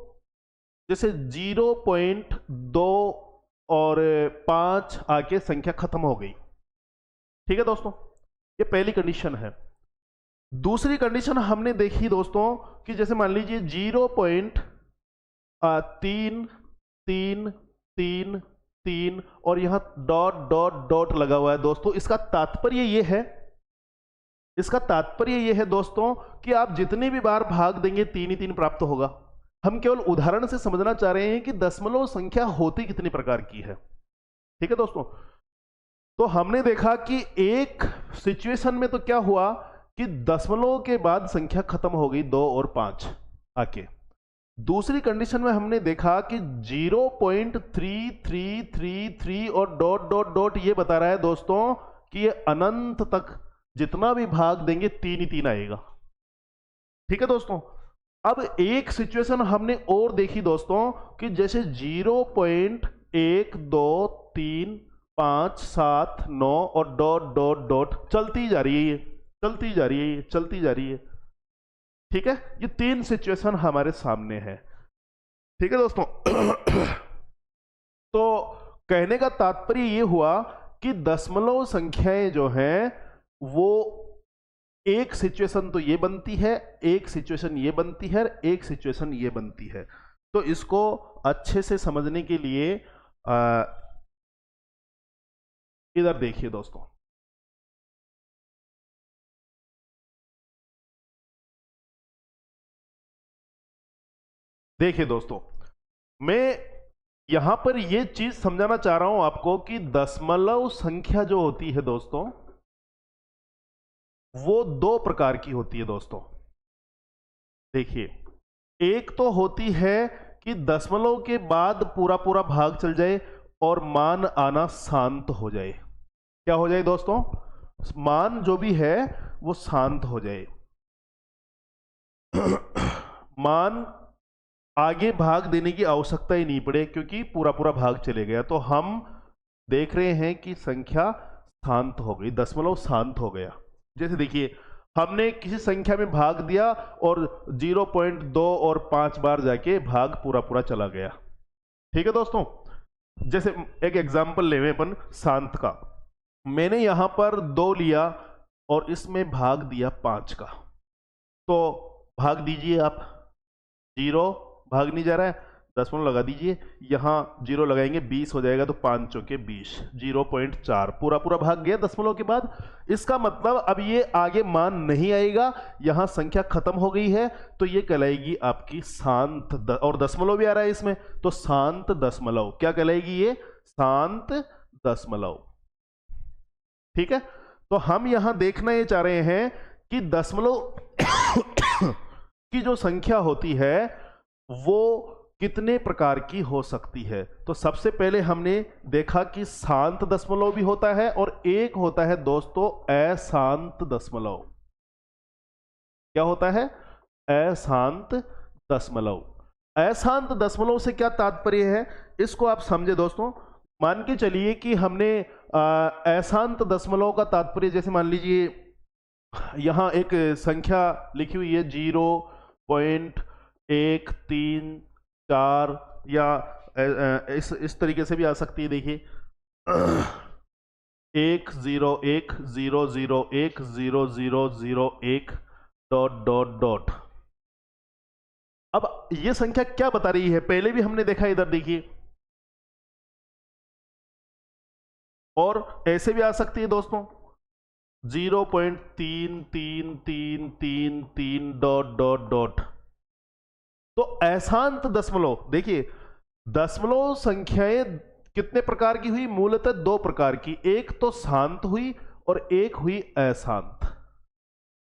जैसे 0.2 और 5 आके संख्या खत्म हो गई। ठीक है दोस्तों, ये पहली कंडीशन है। दूसरी कंडीशन हमने देखी दोस्तों कि जैसे मान लीजिए 0.33333 और यहां डॉट डॉट डॉट लगा हुआ है दोस्तों। इसका तात्पर्य ये है दोस्तों कि आप जितनी भी बार भाग देंगे 3 ही 3 प्राप्त होगा। हम केवल उदाहरण से समझना चाह रहे हैं कि दशमलव संख्या होती कितनी प्रकार की है। ठीक है दोस्तों, तो हमने देखा कि एक सिचुएशन में तो क्या हुआ कि दशमलव के बाद संख्या खत्म हो गई 2 और 5 आके। दूसरी कंडीशन में हमने देखा कि 0.3333 और डॉट डॉट डॉट ये बता रहा है दोस्तों कि ये अनंत तक जितना भी भाग देंगे 3 ही 3 आएगा। ठीक है दोस्तों, अब एक सिचुएशन हमने और देखी दोस्तों कि जैसे 0.12357 और डॉट डॉट डॉट चलती जा रही है, चलती जा रही है। ठीक है, ये 3 सिचुएशन हमारे सामने है। ठीक है दोस्तों, तो कहने का तात्पर्य ये हुआ कि दशमलव संख्याएं जो हैं वो एक सिचुएशन तो ये बनती है, एक सिचुएशन ये बनती है, एक सिचुएशन ये बनती है। तो इसको अच्छे से समझने के लिए इधर देखिए दोस्तों। देखिए दोस्तों, मैं यहां पर ये चीज समझाना चाह रहा हूं आपको कि दशमलव संख्या जो होती है दोस्तों वो 2 प्रकार की होती है दोस्तों। देखिए, एक तो होती है कि दशमलव के बाद पूरा पूरा भाग चल जाए और मान आना शांत हो जाए। क्या हो जाए दोस्तों? मान जो भी है वो शांत हो जाए। मान आगे भाग देने की आवश्यकता ही नहीं पड़े क्योंकि पूरा पूरा भाग चले गया। तो हम देख रहे हैं कि संख्या शांत हो गई, दशमलव शांत हो गया। जैसे देखिए, हमने किसी संख्या में भाग दिया और 0.2 और 5 बार जाके भाग पूरा पूरा चला गया। ठीक है दोस्तों, जैसे एक एग्जाम्पल लेवे अपन शांत का। मैंने यहां पर 2 लिया और इसमें भाग दिया 5 का, तो भाग दीजिए आप। 0 भाग नहीं जा रहा है, दशमलव लगा दीजिए, यहां 0 लगाएंगे 20 हो जाएगा, तो 5 चौके 20, 0.4 पूरा पूरा भाग गया दशमलव के बाद। इसका मतलब अब ये आगे मान नहीं आएगा, यहां संख्या खत्म हो गई है, तो ये कहलाएगी आपकी शांत और दशमलव भी आ रहा है इसमें, तो शांत दशमलव। क्या कहलाएगी ये? शांत दशमलव। ठीक है, तो हम यहां देखना ये चाह रहे हैं कि दशमलव की जो संख्या होती है वो कितने प्रकार की हो सकती है। तो सबसे पहले हमने देखा कि शांत दशमलव भी होता है और एक होता है दोस्तों अशांत दशमलव। क्या होता है? अशांत दशमलव। अशांत दशमलव से क्या तात्पर्य है, इसको आप समझे दोस्तों। मान के चलिए कि हमने अशांत दशमलव का तात्पर्य, जैसे मान लीजिए यहां एक संख्या लिखी हुई है 0.134 या इस तरीके से भी आ सकती है। देखिए 10100100001 डॉट डॉट डॉट। अब ये संख्या क्या बता रही है? पहले भी हमने देखा, इधर देखिए, और ऐसे भी आ सकती है दोस्तों 0.3333 डॉट डॉट डॉट। तो अशांत दशमलव, देखिए दशमलव संख्याएं कितने प्रकार की हुई? मूलतः दो प्रकार की, एक तो शांत हुई और एक हुई अशांत।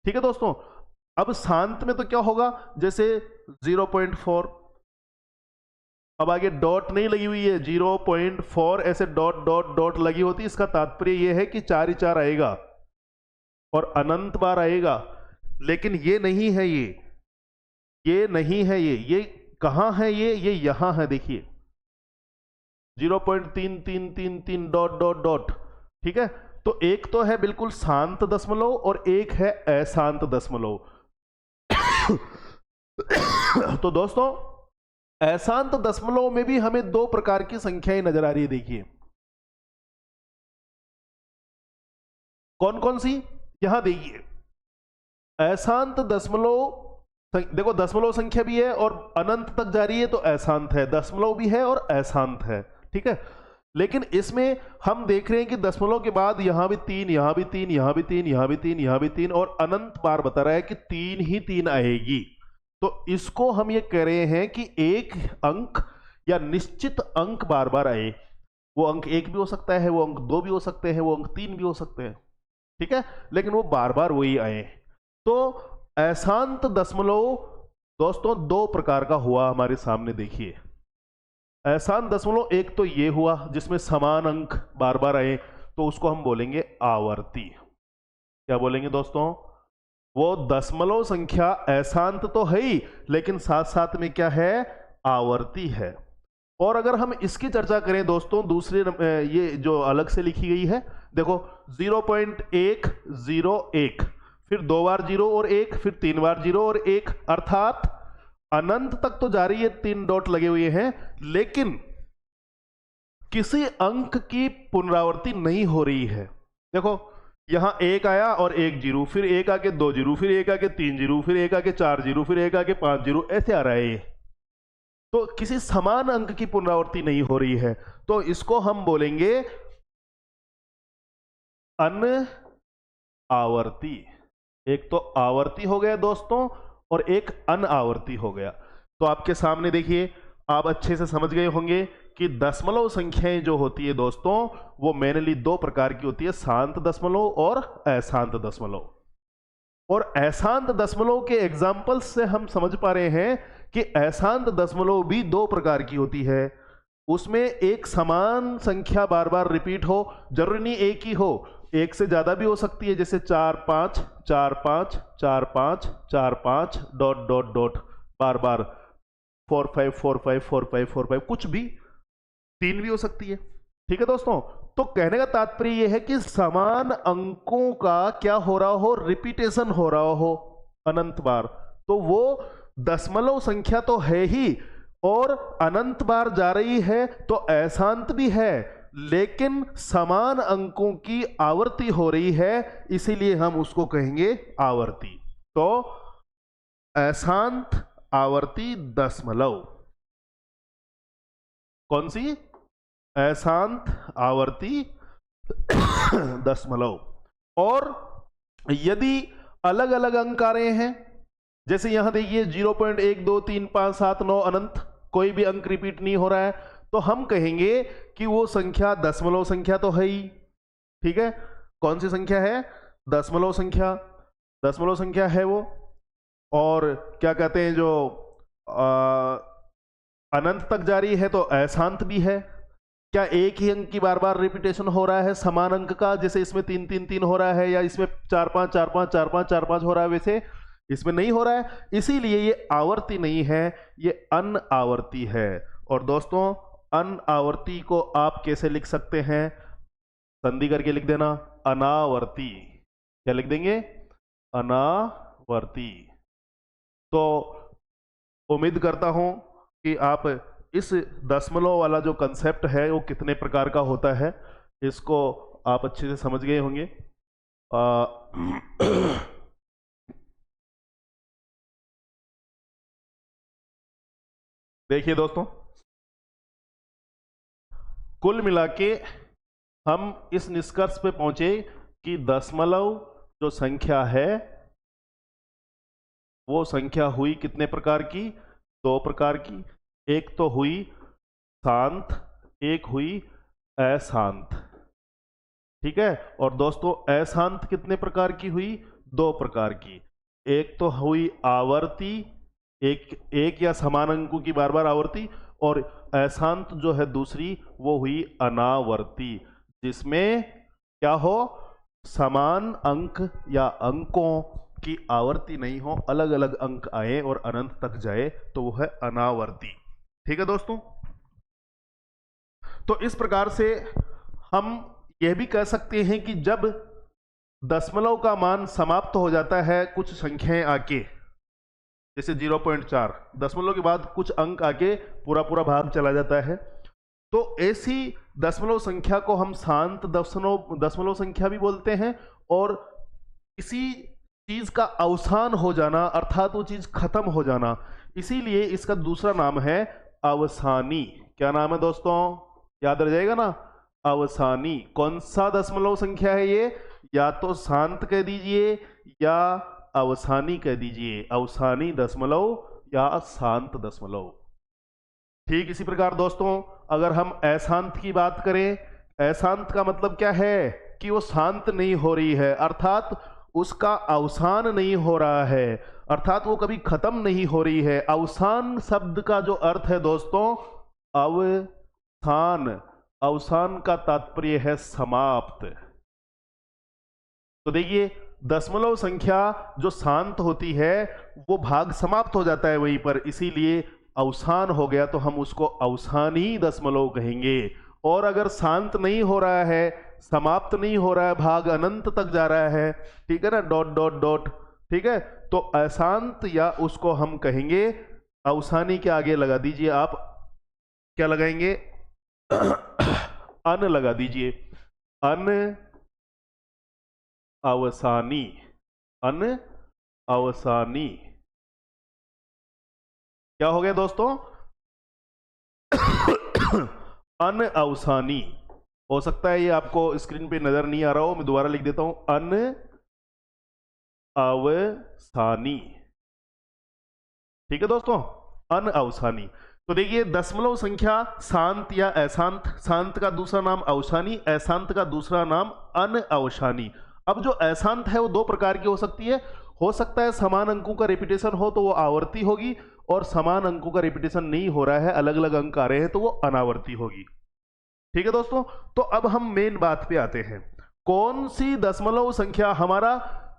ठीक है दोस्तों। अब शांत में तो क्या होगा, जैसे 0.4, अब आगे डॉट नहीं लगी हुई है, 0.4 ऐसे डॉट डॉट डॉट लगी होती, इसका तात्पर्य यह है कि 4 ही 4 आएगा और अनंत बार आएगा। लेकिन ये नहीं है, ये नहीं है, ये कहां है? ये यहां है, देखिए 0.3333 डॉट डॉट डॉट। ठीक है, तो एक तो है बिल्कुल शांत दशमलव और एक है अशांत दशमलव। तो दोस्तों अशांत दशमलव में भी हमें दो प्रकार की संख्याएं नजर आ रही है, देखिए कौन कौन सी? यहां देखिए अशांत दशमलव, देखो दशमलव संख्या भी है और अनंत तक जा रही है तो अशांत है, दशमलव भी है और अशांत है। ठीक है, लेकिन इसमें हम देख रहे हैं कि दशमलव के बाद यहां भी 3, यहां भी 3, यहां भी 3, यहां भी 3, यहां भी 3 और अनंत बार बता रहा है कि 3 ही 3 आएगी। तो इसको हम ये कह रहे हैं कि एक अंक या निश्चित अंक बार बार आए। वो अंक 1 भी हो सकता है, वो अंक 2 भी हो सकते हैं, वो अंक 3 भी हो सकते हैं। ठीक है, लेकिन वो बार बार वही आए। तो अशांत दशमलव दोस्तों दो प्रकार का हुआ हमारे सामने, देखिए अशांत दशमलव एक तो ये हुआ जिसमें समान अंक बार बार आए, तो उसको हम बोलेंगे आवर्ती। क्या बोलेंगे दोस्तों? वो दशमलव संख्या अशांत तो है ही, लेकिन साथ साथ में क्या है? आवर्ती है। और अगर हम इसकी चर्चा करें दोस्तों, दूसरे ये जो अलग से लिखी गई है, देखो 0.101, फिर 2 बार 0 और 1, फिर 3 बार 0 और 1, अर्थात अनंत तक तो जा रही है, 3 डॉट लगे हुए हैं, लेकिन किसी अंक की पुनरावृत्ति नहीं हो रही है। देखो यहां 1 आया और 1 जीरो, फिर 1 आके 2 जीरो, फिर 1 आके 3 जीरो, फिर 1 आके 4 जीरो, फिर 1 आके 5 जीरो, ऐसे आ रहा है ये। तो किसी समान अंक की पुनरावृत्ति नहीं हो रही है, तो इसको हम बोलेंगे अनआवर्ती। एक तो आवर्ती हो गया दोस्तों और एक अनआवर्ती हो गया। तो आपके सामने देखिए, आप अच्छे से समझ गए होंगे कि दशमलव संख्याएं जो होती है दोस्तों, वो मेनली दो प्रकार की होती है, शांत दशमलव और अशांत दशमलव। और अशांत दशमलव के एग्जाम्पल्स से हम समझ पा रहे हैं कि अशांत दशमलव भी दो प्रकार की होती है। उसमें एक समान संख्या बार बार रिपीट हो, जरूरी नहीं एक ही हो, एक से ज्यादा भी हो सकती है, जैसे 4 5 4 5 4 5 4 5 डॉट डॉट डॉट, बार बार 4 5 4 5 4 5 4 5, कुछ भी 3 भी हो सकती है। ठीक है दोस्तों, तो कहने का तात्पर्य यह है कि समान अंकों का क्या हो रहा हो? रिपीटेशन हो रहा हो अनंत बार। तो वो दशमलव संख्या तो है ही और अनंत बार जा रही है, तो अशांत भी है, लेकिन समान अंकों की आवर्ती हो रही है, इसीलिए हम उसको कहेंगे आवर्ती। तो अशांत आवर्ती दशमलव कौन सी? अशांत आवर्ती दशमलव। और यदि अलग अलग अंक आ रहे हैं, जैसे यहां देखिए 0.1 2 3 5 7 9 अनंत, कोई भी अंक रिपीट नहीं हो रहा है, तो हम कहेंगे कि वो संख्या दशमलव संख्या तो है ही। ठीक है, कौन सी संख्या है? दशमलव संख्या, दशमलव संख्या है वो। और क्या कहते हैं, जो अनंत तक जारी है तो अशांत भी है। क्या एक ही अंक की बार बार रिपीटेशन हो रहा है समान अंक का, जैसे इसमें 3 3 3 हो रहा है, या इसमें 4 5 4 5 4 5 4 5 हो रहा है, वैसे इसमें नहीं हो रहा है, इसीलिए ये आवर्ती नहीं है, ये अनआवर्ती है। और दोस्तों अनआवर्ती को आप कैसे लिख सकते हैं? संधि करके लिख देना, अनावर्ती। क्या लिख देंगे? अनावर्ती। तो उम्मीद करता हूं कि आप इस दशमलव वाला जो कंसेप्ट है वो कितने प्रकार का होता है, इसको आप अच्छे से समझ गए होंगे। देखिए दोस्तों, कुल मिला के हम इस निष्कर्ष पे पहुंचे कि दशमलव जो संख्या है वो संख्या हुई कितने प्रकार की? दो प्रकार की, एक तो हुई शांत, एक हुई अशांत। ठीक है, और दोस्तों अशांत कितने प्रकार की हुई? दो प्रकार की। एक तो हुई आवर्ती, एक या समान अंकों की बार बार आवर्ती, और अशांत जो है दूसरी वो हुई अनावर्ती, जिसमें क्या हो, समान अंक या अंकों की आवर्ती नहीं हो, अलग अलग अंक आए और अनंत तक जाए, तो वो है अनावर्ती। ठीक है दोस्तों, तो इस प्रकार से हम यह भी कह सकते हैं कि जब दशमलव का मान समाप्त हो जाता है कुछ संख्याएं आके, जैसे 0.4, दशमलव के बाद कुछ अंक आके पूरा पूरा भाग चला जाता है, तो ऐसी दशमलव संख्या को हम शांत दशमलव संख्या भी बोलते हैं। और किसी चीज का अवसान हो जाना अर्थात वो चीज खत्म हो जाना, इसीलिए इसका दूसरा नाम है अवसानी। क्या नाम है दोस्तों, याद रह जाएगा ना, अवसानी। कौन सा दशमलव संख्या है ये? या तो शांत कह दीजिए या अवसानी कह दीजिए, अवसानी दशमलव या शांत दशमलव। ठीक इसी प्रकार दोस्तों अगर हम अशांत की बात करें, अशांत का मतलब क्या है कि वो शांत नहीं हो रही है, अर्थात उसका अवसान नहीं हो रहा है, अर्थात वो कभी खत्म नहीं हो रही है। अवसान शब्द का जो अर्थ है दोस्तों, अवसान, अवसान का तात्पर्य है समाप्त। तो देखिए दशमलव संख्या जो शांत होती है वो भाग समाप्त हो जाता है वहीं पर, इसीलिए अवसान हो गया तो हम उसको अवसानी दशमलव कहेंगे। और अगर शांत नहीं हो रहा है, समाप्त नहीं हो रहा है, भाग अनंत तक जा रहा है, ठीक है ना, डॉट डॉट डॉट, ठीक है, तो अशांत या उसको हम कहेंगे अवसानी के आगे लगा दीजिए आप, क्या लगाएंगे, अन लगा दीजिए, अन अवसानी, अन अवसानी। क्या हो गया दोस्तों, अन अवसानी। हो सकता है ये आपको स्क्रीन पे नजर नहीं आ रहा हो, मैं दोबारा लिख देता हूं, अन अवसानी। ठीक है दोस्तों, अन अवसानी। तो देखिए दशमलव संख्या शांत या अशांत, शांत का दूसरा नाम अवसानी, अशांत का दूसरा नाम अन अवसानी। अब जो अशांत है वो दो प्रकार की हो सकती है, हो सकता है समान अंकों का रिपीटेशन हो तो वो आवर्ती होगी, और समान अंकों का रिपीटेशन नहीं हो रहा है, अलग अलग अंक आ रहे हैं तो वो अनावर्ती होगी। ठीक है दोस्तों, तो अब हम मेन बात पे आते हैं, कौन सी दशमलव संख्या, हमारा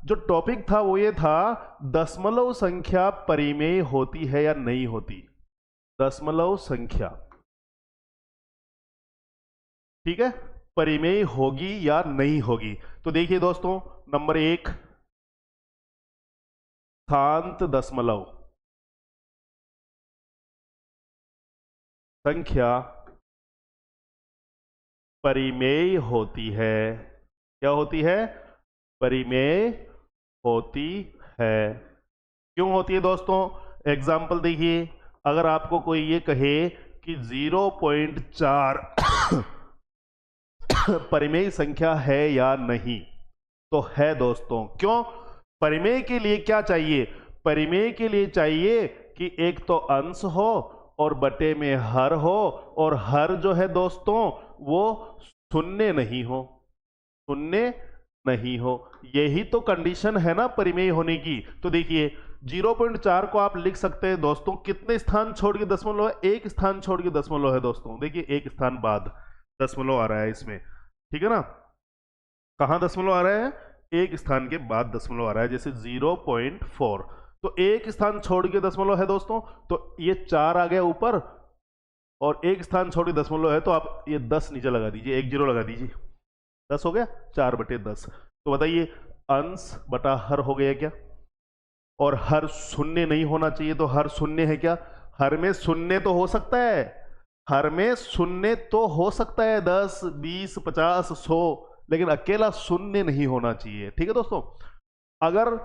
जो टॉपिक था वो ये था दशमलव संख्या परिमेय होती है या नहीं होती, दशमलव संख्या, ठीक है, परिमेय होगी या नहीं होगी। तो देखिए दोस्तों नंबर 1 शांत दशमलव संख्या परिमेय होती है। क्या होती है, परिमेय होती है। क्यों होती है दोस्तों, एग्जाम्पल देखिए, अगर आपको कोई ये कहे कि 0.4 परिमेय संख्या है या नहीं, तो है दोस्तों। क्यों, परिमेय के लिए क्या चाहिए, परिमेय के लिए चाहिए कि एक तो अंश हो और बटे में हर हो, और हर जो है दोस्तों वो शून्य नहीं हो, शून्य नहीं हो, यही तो कंडीशन है ना परिमेय होने की। तो देखिए 0.4 को आप लिख सकते हैं दोस्तों, कितने स्थान छोड़ के दशमलव है, एक स्थान छोड़ के दशमलव है दोस्तों, देखिए एक स्थान बाद दशमलव आ रहा है इसमें, ठीक है ना, कहां दशमलव आ रहा है, एक स्थान के बाद दशमलव आ रहा है, जैसे 0.4, तो एक स्थान छोड़ के दशमलव है दोस्तों, तो ये 4 आ गया ऊपर, और एक स्थान छोड़ के दशमलव है तो आप ये 10 नीचे लगा दीजिए, 1 0 लगा दीजिए, 10 हो गया, 4/10। तो बताइए अंश बटा हर हो गया क्या, और हर शून्य नहीं होना चाहिए, तो हर शून्य है क्या, हर में शून्य तो हो सकता है, हर में शून्य तो हो सकता है 10 20 50 100, लेकिन अकेला शून्य नहीं होना चाहिए। ठीक है दोस्तों, अगर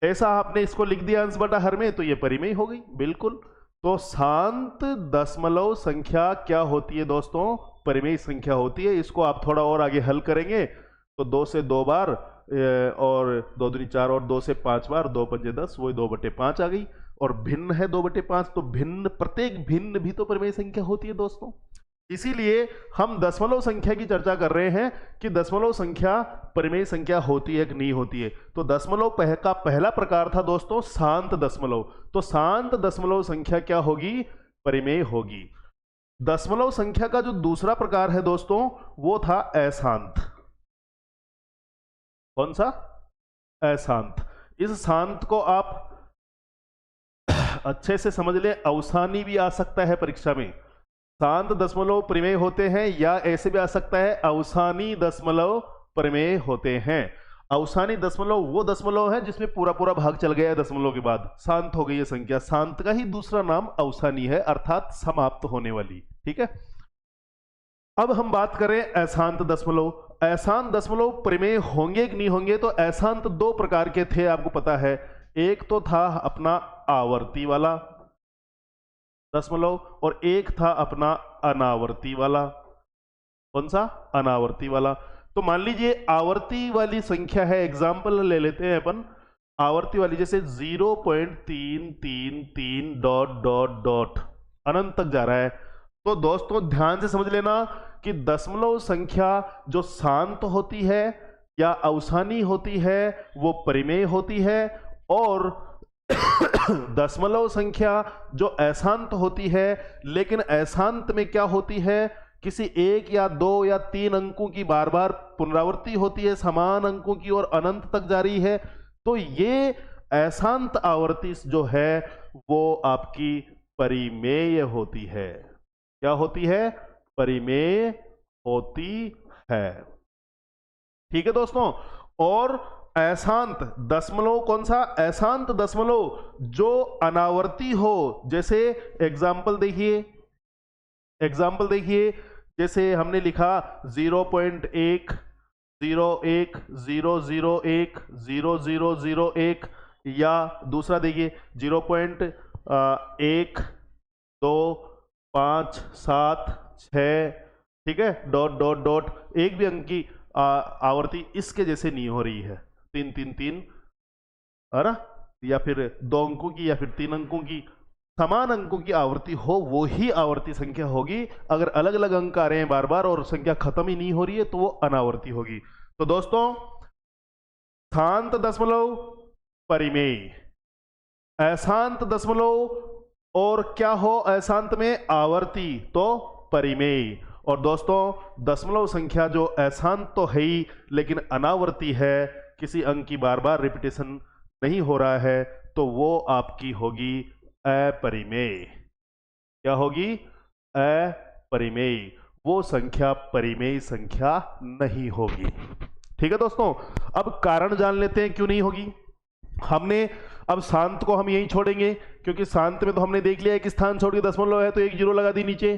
ऐसा आपने इसको लिख दिया अंश बटा हर में, तो ये परिमेय हो गई बिल्कुल। तो शांत दशमलव संख्या क्या होती है दोस्तों, परिमेय संख्या होती है। इसको आप थोड़ा और आगे हल करेंगे तो 2 से 2 बार और 2 दूनी 4 और 2 से 5 बार, 2 पंजे 10, वही 2/5 आ गई, और भिन्न है 2/5, तो भिन्न, प्रत्येक भिन्न भी तो परिमेय संख्या होती है दोस्तों। इसीलिए हम दशमलव संख्या की चर्चा कर रहे हैं कि दशमलव संख्या परिमेय संख्या होती है कि नहीं होती है। तो दशमलव का पहला प्रकार था दोस्तों शांत दशमलव। तो शांत दशमलव संख्या क्या होगी? परिमेय होगी। दशमलव संख्या का जो दूसरा प्रकार है दोस्तों वो था अशांत। कौन सा? अशांत। इस शांत को आप अच्छे से समझ ले, अवसानी भी आ सकता है परीक्षा में। शांत दशमलव परिमेय होते हैं, या ऐसे भी आ सकता है अवसानी दशमलव परिमेय होते हैं। अवसानी दशमलव वो दशमलव है जिसमें पूरा पूरा भाग चल गया है दशमलव के बाद, शांत हो गई है संख्या। शांत का ही दूसरा नाम अवसानी है, अर्थात समाप्त होने वाली। ठीक है, अब हम बात करें अशांत दशमलव। अशांत दशमलव परिमेय होंगे कि नहीं होंगे? तो अशांत दो प्रकार के थे, आपको पता है। एक तो था अपना आवर्ती वाला दशमलव, और एक था अपना अनावर्ती वाला। कौन सा? अनावर्ती वाला। तो मान लीजिए आवर्ती वाली संख्या है, एग्जाम्पल ले लेते हैं अपन आवर्ती वाली, जैसे 0.333 डॉट डॉट डॉट अनंत तक जा रहा है। तो दोस्तों ध्यान से समझ लेना कि दशमलव संख्या जो शांत होती है या अवसानी होती है वो परिमेय होती है, और दशमलव संख्या जो अशांत होती है, लेकिन अशांत में क्या होती है? किसी एक या दो या तीन अंकों की बार बार पुनरावृत्ति होती है, समान अंकों की, और अनंत तक जारी है। तो ये अशांत आवर्ती जो है वो आपकी परिमेय होती है। क्या होती है? परिमेय होती है। ठीक है दोस्तों। और अशांत दशमलव कौन सा? अशांत दशमलव जो अनावर्ती हो, जैसे एग्जाम्पल देखिए, जैसे हमने लिखा 0.1 01 001 0001, या दूसरा देखिए 0.1 2 5 7 6, ठीक है, डॉट डॉट डॉट। एक भी अंक की आवर्ती इसके जैसे नहीं हो रही है, 3 3 3, है ना, या फिर 2 अंकों की या फिर 3 अंकों की, समान अंकों की आवर्ती हो, वो ही आवर्ती संख्या होगी। अगर अलग अलग अंक आ रहे हैं बार बार और संख्या खत्म ही नहीं हो रही है तो वो अनावर्ती होगी। तो दोस्तों शांत दशमलव परिमेय, अशांत दशमलव और क्या हो अशांत में? आवर्ती, तो परिमेय। और दोस्तों दशमलव संख्या जो अशांत तो है ही लेकिन अनावर्ती है, किसी अंक की बार बार रिपीटेशन नहीं हो रहा है, तो वो आपकी होगी अपरिमेय। क्या होगी? अपरिमेय। वो संख्या परिमेय संख्या नहीं होगी। ठीक है दोस्तों। अब कारण जान लेते हैं क्यों नहीं होगी। हमने अब शांत को हम यहीं छोड़ेंगे, क्योंकि शांत में तो हमने देख लिया एक स्थान छोड़ के दशमलव है तो एक जीरो लगा दी नीचे।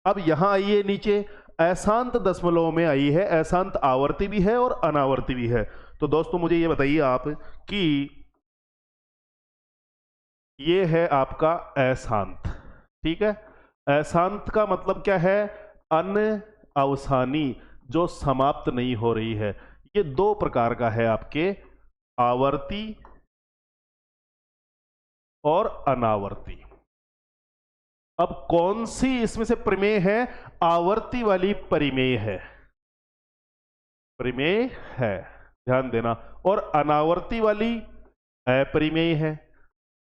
अब यहां आइए नीचे, अशांत दशमलव में आई है, अशांत आवर्ती भी है और अनावर्ती भी है। तो दोस्तों मुझे ये बताइए आप कि ये है आपका अशांत। ठीक है, अशांत का मतलब क्या है? अनअवसानी, जो समाप्त नहीं हो रही है। ये दो प्रकार का है आपके, आवर्ती और अनावर्ती। अब कौन सी इसमें से परिमेय है? आवर्ती वाली परिमेय है, परिमेय है, ध्यान देना। और अनावर्ती वाली अपरिमेय है।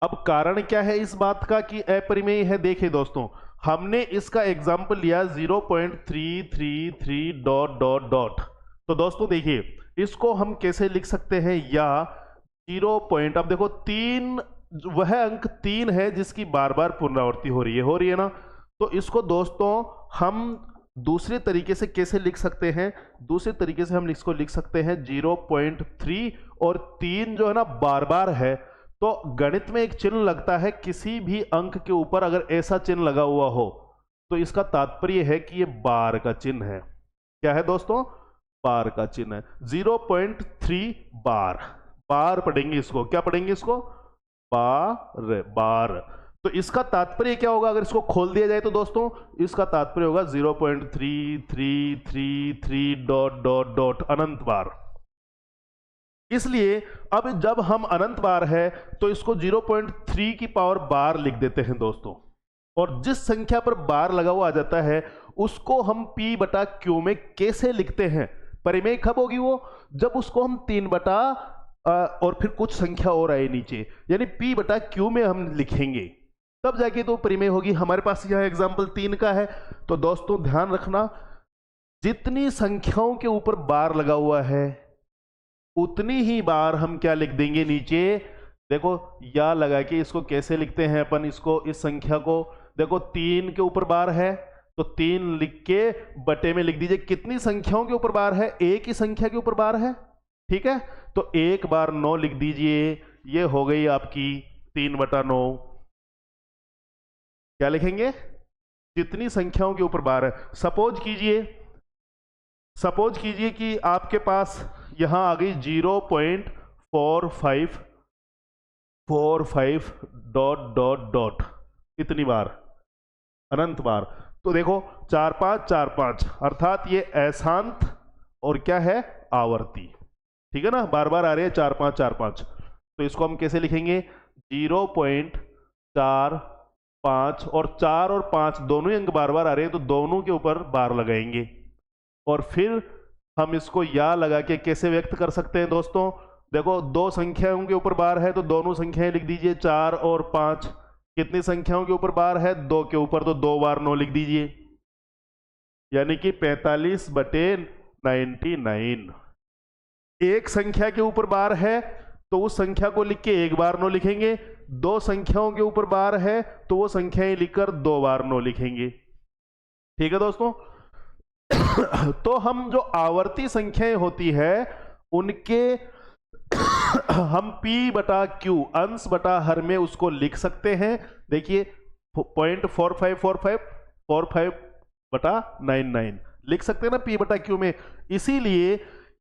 अब कारण क्या है इस बात का कि अपरिमेय है? देखिए दोस्तों, हमने इसका एग्जाम्पल लिया 0.333 डॉट डॉट डॉट। तो दोस्तों देखिए इसको हम कैसे लिख सकते हैं, या 0 पॉइंट, अब देखो 3, वह अंक 3 है जिसकी बार बार पुनरावृत्ति हो रही है ना। तो इसको दोस्तों हम दूसरे तरीके से कैसे लिख सकते हैं? दूसरे तरीके से हम इसको लिख सकते हैं 0.3, और 3 जो है ना बार बार है, तो गणित में एक चिन्ह लगता है, किसी भी अंक के ऊपर अगर ऐसा चिन्ह लगा हुआ हो तो इसका तात्पर्य है कि ये बार का चिन्ह है। क्या है दोस्तों? बार का चिन्ह है। 0.3 बार, बार पढ़ेंगे इसको, क्या पढ़ेंगे इसको? बार, बार। तो इसका तात्पर्य क्या होगा अगर इसको खोल दिया जाए? तो दोस्तों इसका तात्पर्य होगा 0.3333 डॉट डॉट डॉट अनंत बार। इसलिए अब जब हम अनंत बार है तो इसको 0.3 की पावर बार लिख देते हैं दोस्तों, और जिस संख्या पर बार लगा हुआ आ जाता है उसको हम p बटा क्यू में कैसे लिखते हैं? परिमेय कब होगी वो? जब उसको हम 3 बटा और फिर कुछ संख्या और आए नीचे, यानी p बटा क्यू में हम लिखेंगे, तब जाके तो परिमेय होगी। हमारे पास यह एग्जाम्पल 3 का है। तो दोस्तों ध्यान रखना, जितनी संख्याओं के ऊपर बार लगा हुआ है उतनी ही बार हम क्या लिख देंगे नीचे। देखो या लगा के इसको कैसे लिखते हैं अपन, इसको इस संख्या को देखो 3 के ऊपर बार है तो 3 लिख के बटे में लिख दीजिए। कितनी संख्याओं के ऊपर बार है? एक ही संख्या के ऊपर बार है, ठीक है। तो 1 बार 9 लिख दीजिए, ये हो गई आपकी 3 बटा 9। क्या लिखेंगे? जितनी संख्याओं के ऊपर बार है। सपोज कीजिए कि आपके पास यहां आ गई 0.4545 डॉट इतनी बार, अनंत बार। तो देखो 4 5 4 5, अर्थात ये अशांत और क्या है? आवर्ती, ठीक है ना, बार बार आ रहे हैं 4 5 4 5। तो इसको हम कैसे लिखेंगे? 0.45 और 4 और 5 दोनों ही अंक बार बार आ रहे हैं तो दोनों के ऊपर बार लगाएंगे, और फिर हम इसको या लगा के कैसे व्यक्त कर सकते हैं दोस्तों? देखो दो संख्याओं के ऊपर बार है तो दोनों संख्याएं लिख दीजिए, 4 और 5। कितनी संख्याओं के ऊपर बार है? 2 के ऊपर, तो 2 बार 9 लिख दीजिए, यानी कि 45 बटे 99। एक संख्या के ऊपर बार है तो उस संख्या को लिख के 1 बार 9 लिखेंगे, 2 संख्याओं के ऊपर बार है तो वो संख्याएं लिखकर 2 बार 9 लिखेंगे, ठीक है दोस्तों। तो हम जो आवर्ती संख्याएं होती है उनके हम p बटा q, अंश बटा हर में उसको लिख सकते हैं। देखिए 0.4545 बटा 99 लिख सकते हैं ना p बटा q में, इसीलिए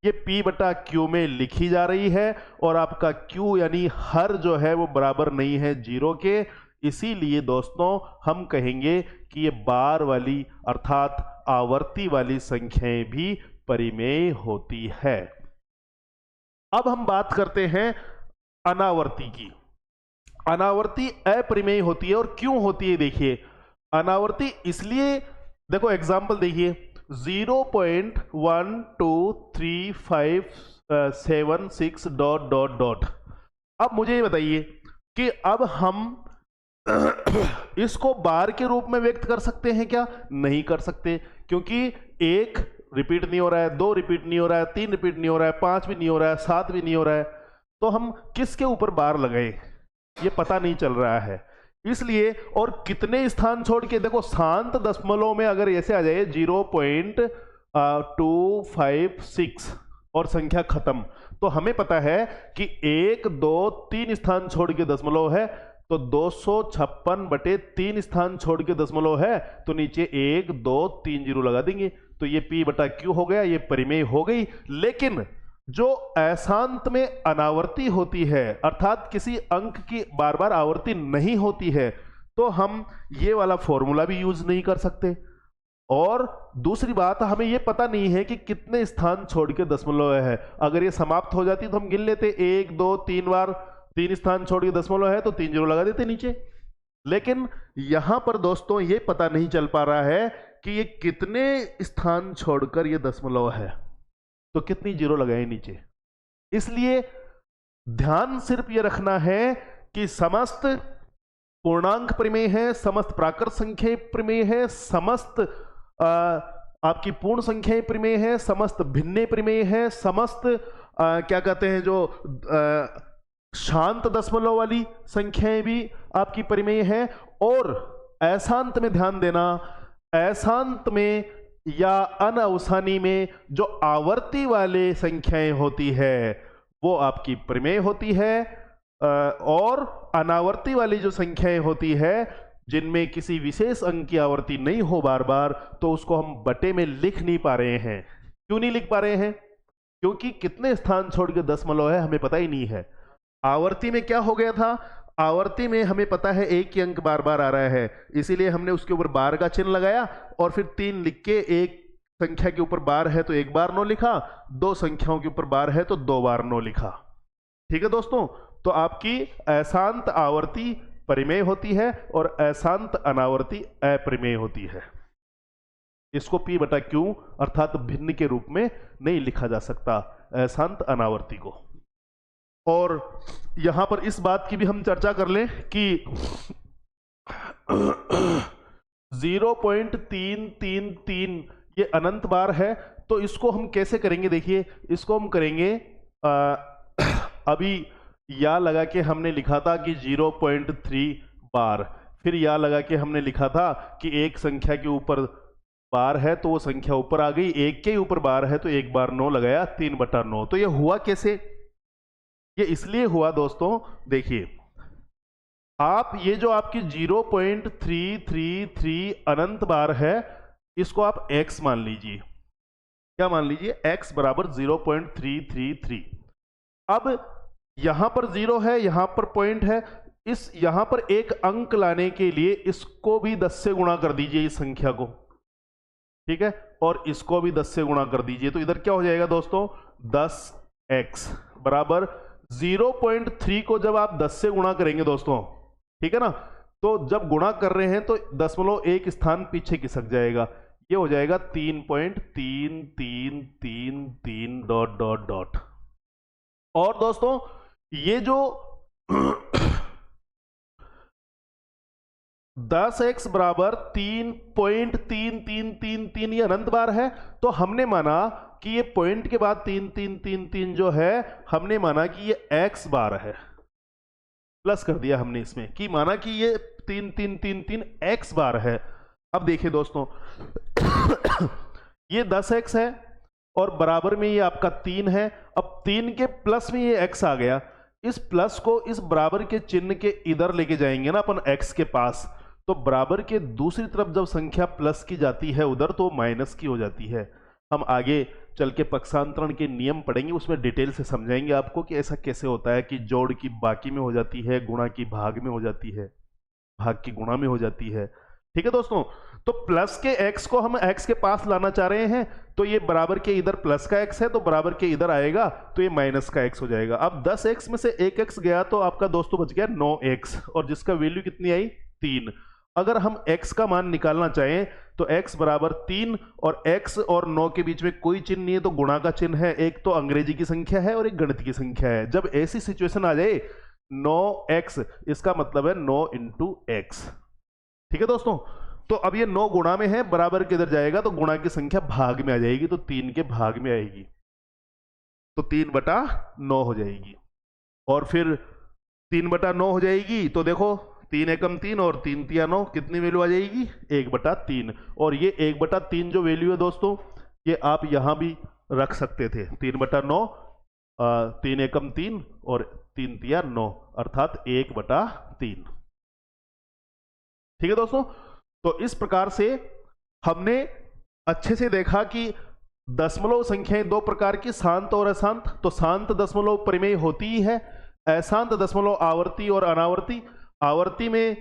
ये p बटा q में लिखी जा रही है। और आपका q यानी हर जो है वो बराबर नहीं है 0 के, इसीलिए दोस्तों हम कहेंगे कि ये बार वाली अर्थात आवर्ती वाली संख्याएं भी परिमेय होती है। अब हम बात करते हैं अनावर्ती की। अनावर्ती अपरिमेय होती है, और क्यों होती है? देखिए अनावर्ती इसलिए, देखो एग्जांपल देखिए 0.12357 डॉट। अब मुझे ये बताइए कि अब हम इसको बार के रूप में व्यक्त कर सकते हैं क्या? नहीं कर सकते, क्योंकि 1 रिपीट नहीं हो रहा है, 2 रिपीट नहीं हो रहा है, 3 रिपीट नहीं हो रहा है, 5 भी नहीं हो रहा है, 7 भी नहीं हो रहा है। तो हम किसके ऊपर बार लगाए ये पता नहीं चल रहा है, इसलिए। और कितने स्थान छोड़ के, देखो शांत दशमलव में अगर ऐसे आ जाए 0.256 और संख्या खत्म, तो हमें पता है कि 1 2 3 स्थान छोड़ के दशमलव है, तो 256 बटे 3 स्थान छोड़ के दशमलव है, तो नीचे 1 2 3 जीरो लगा देंगे, तो ये p बटा q हो गया, ये परिमेय हो गई। लेकिन जो अशांत में अनावर्ती होती है, अर्थात किसी अंक की बार बार आवर्ती नहीं होती है, तो हम ये वाला फॉर्मूला भी यूज नहीं कर सकते। और दूसरी बात, हमें ये पता नहीं है कि कितने स्थान छोड़ के दशमलव है। अगर ये समाप्त हो जाती तो हम गिन लेते 1 2 3 बार, 3 स्थान छोड़ के दशमलव है तो 3 जीरो लगा देते नीचे। लेकिन यहां पर दोस्तों ये पता नहीं चल पा रहा है कि ये कितने स्थान छोड़कर ये दशमलव है, तो कितनी जीरो लगाए नीचे। इसलिए ध्यान सिर्फ ये रखना है कि समस्त पूर्णांक परिमेय है, समस्त प्राकृत संख्याएं परिमेय है, समस्त आपकी पूर्ण संख्याएं परिमेय है, समस्त भिन्ने परिमेय है, समस्त क्या कहते हैं जो शांत दशमलव वाली संख्याएं भी आपकी परिमेय है। और अशांत में ध्यान देना, अशांत में या अनअवसानी में जो आवर्ती वाले संख्याएं होती है वो आपकी परिमेय होती है, और अनावर्ती वाली जो संख्याएं होती है जिनमें किसी विशेष अंक की आवर्ती नहीं हो बार बार, तो उसको हम बटे में लिख नहीं पा रहे हैं। क्यों नहीं लिख पा रहे हैं? क्योंकि कितने स्थान छोड़ के दशमलव है हमें पता ही नहीं है। आवर्ती में क्या हो गया था, आवर्ती में हमें पता है एक ही अंक बार बार आ रहा है, इसीलिए हमने उसके ऊपर बार का चिन्ह लगाया और फिर 3 लिख के एक संख्या के ऊपर बार है तो एक बार 9 लिखा, दो संख्याओं के ऊपर बार है तो 2 बार 9 लिखा। ठीक है दोस्तों, तो आपकी अशांत आवर्ती परिमेय होती है और अशांत अनावर्ती अपरिमेय होती है। इसको P बटा Q अर्थात भिन्न के रूप में नहीं लिखा जा सकता अशांत अनावर्ती को। और यहां पर इस बात की भी हम चर्चा कर लें कि 0.333 ये अनंत बार है, तो इसको हम कैसे करेंगे? देखिए, इसको हम करेंगे अभी या लगा के हमने लिखा था कि 0.3 बार, फिर या लगा के हमने लिखा था कि एक संख्या के ऊपर बार है तो वो संख्या ऊपर आ गई, एक के ऊपर बार है तो एक बार 9 लगाया, 3/9। तो ये हुआ कैसे? ये इसलिए हुआ दोस्तों, देखिए आप ये जो आपकी 0.333 अनंत बार है, इसको आप x मान लीजिए। क्या मान लीजिए? x बराबर 0.333। अब यहां पर 0 है, यहां पर पॉइंट है, इस यहां पर एक अंक लाने के लिए इसको भी 10 से गुणा कर दीजिए, इस संख्या को। ठीक है, और इसको भी 10 से गुणा कर दीजिए, तो इधर क्या हो जाएगा दोस्तों? 10x बराबर 0.3 को जब आप 10 से गुणा करेंगे दोस्तों, ठीक है ना, तो जब गुणा कर रहे हैं तो दशमलव एक स्थान पीछे खिसक जाएगा, ये हो जाएगा 3.3333 डॉट डॉट डॉट। और दोस्तों ये जो 10x बराबर 3.3333 ये अनंत बार है, तो हमने माना कि ये पॉइंट के बाद 3333 जो है, हमने माना कि ये x बार है, प्लस कर दिया हमने इसमें कि माना कि ये 3333 x बार है। अब देखिए दोस्तों ये 10x है और बराबर में ये आपका 3 है। अब 3 के प्लस में ये x आ गया, इस प्लस को इस बराबर के चिन्ह के इधर लेके जाएंगे ना अपन x के पास, तो बराबर के दूसरी तरफ जब संख्या प्लस की जाती है उधर, तो माइनस की हो जाती है। हम आगे चल के पक्षांतरण के नियम पढ़ेंगे, उसमें डिटेल से समझाएंगे आपको कि ऐसा कैसे होता है कि जोड़ की बाकी में हो जाती है, गुणा की भाग में हो जाती है, भाग की गुणा में हो जाती है। ठीक है दोस्तों, तो प्लस के x को हम x के पास लाना चाह रहे हैं, तो ये बराबर के इधर प्लस का x है तो बराबर के इधर आएगा तो ये माइनस का x हो जाएगा। अब 10x में से 1x गया तो आपका दोस्तों बच गया 9x, और जिसका वैल्यू कितनी आई? 3। अगर हम x का मान निकालना चाहें तो x बराबर 3, और x और 9 के बीच में कोई चिन्ह नहीं है तो गुणा का चिन्ह है। एक तो अंग्रेजी की संख्या है और एक गणित की संख्या है। जब ऐसी सिचुएशन आ जाए 9x, इसका मतलब है 9 इंटू x। ठीक है दोस्तों, तो अब ये 9 गुणा में है, बराबर किधर जाएगा तो गुणा की संख्या भाग में आ जाएगी, तो 3 के भाग में आएगी, तो 3/9 हो जाएगी। और फिर 3/9 हो जाएगी तो देखो 3 एकम 3 और 3 तिया 9, कितनी वैल्यू आ जाएगी? 1/3। और ये 1/3 जो वैल्यू है दोस्तों, ये आप यहां भी रख सकते थे। 3/9, 3 एकम 3 और 3 तिया 9, अर्थात 1/3। ठीक है दोस्तों, तो इस प्रकार से हमने अच्छे से देखा कि दशमलव संख्याएं दो प्रकार की, शांत और अशांत। तो शांत दशमलव परिमेय होती ही है, अशांत दशमलव आवर्ती और अनावर्ती। आवर्ती में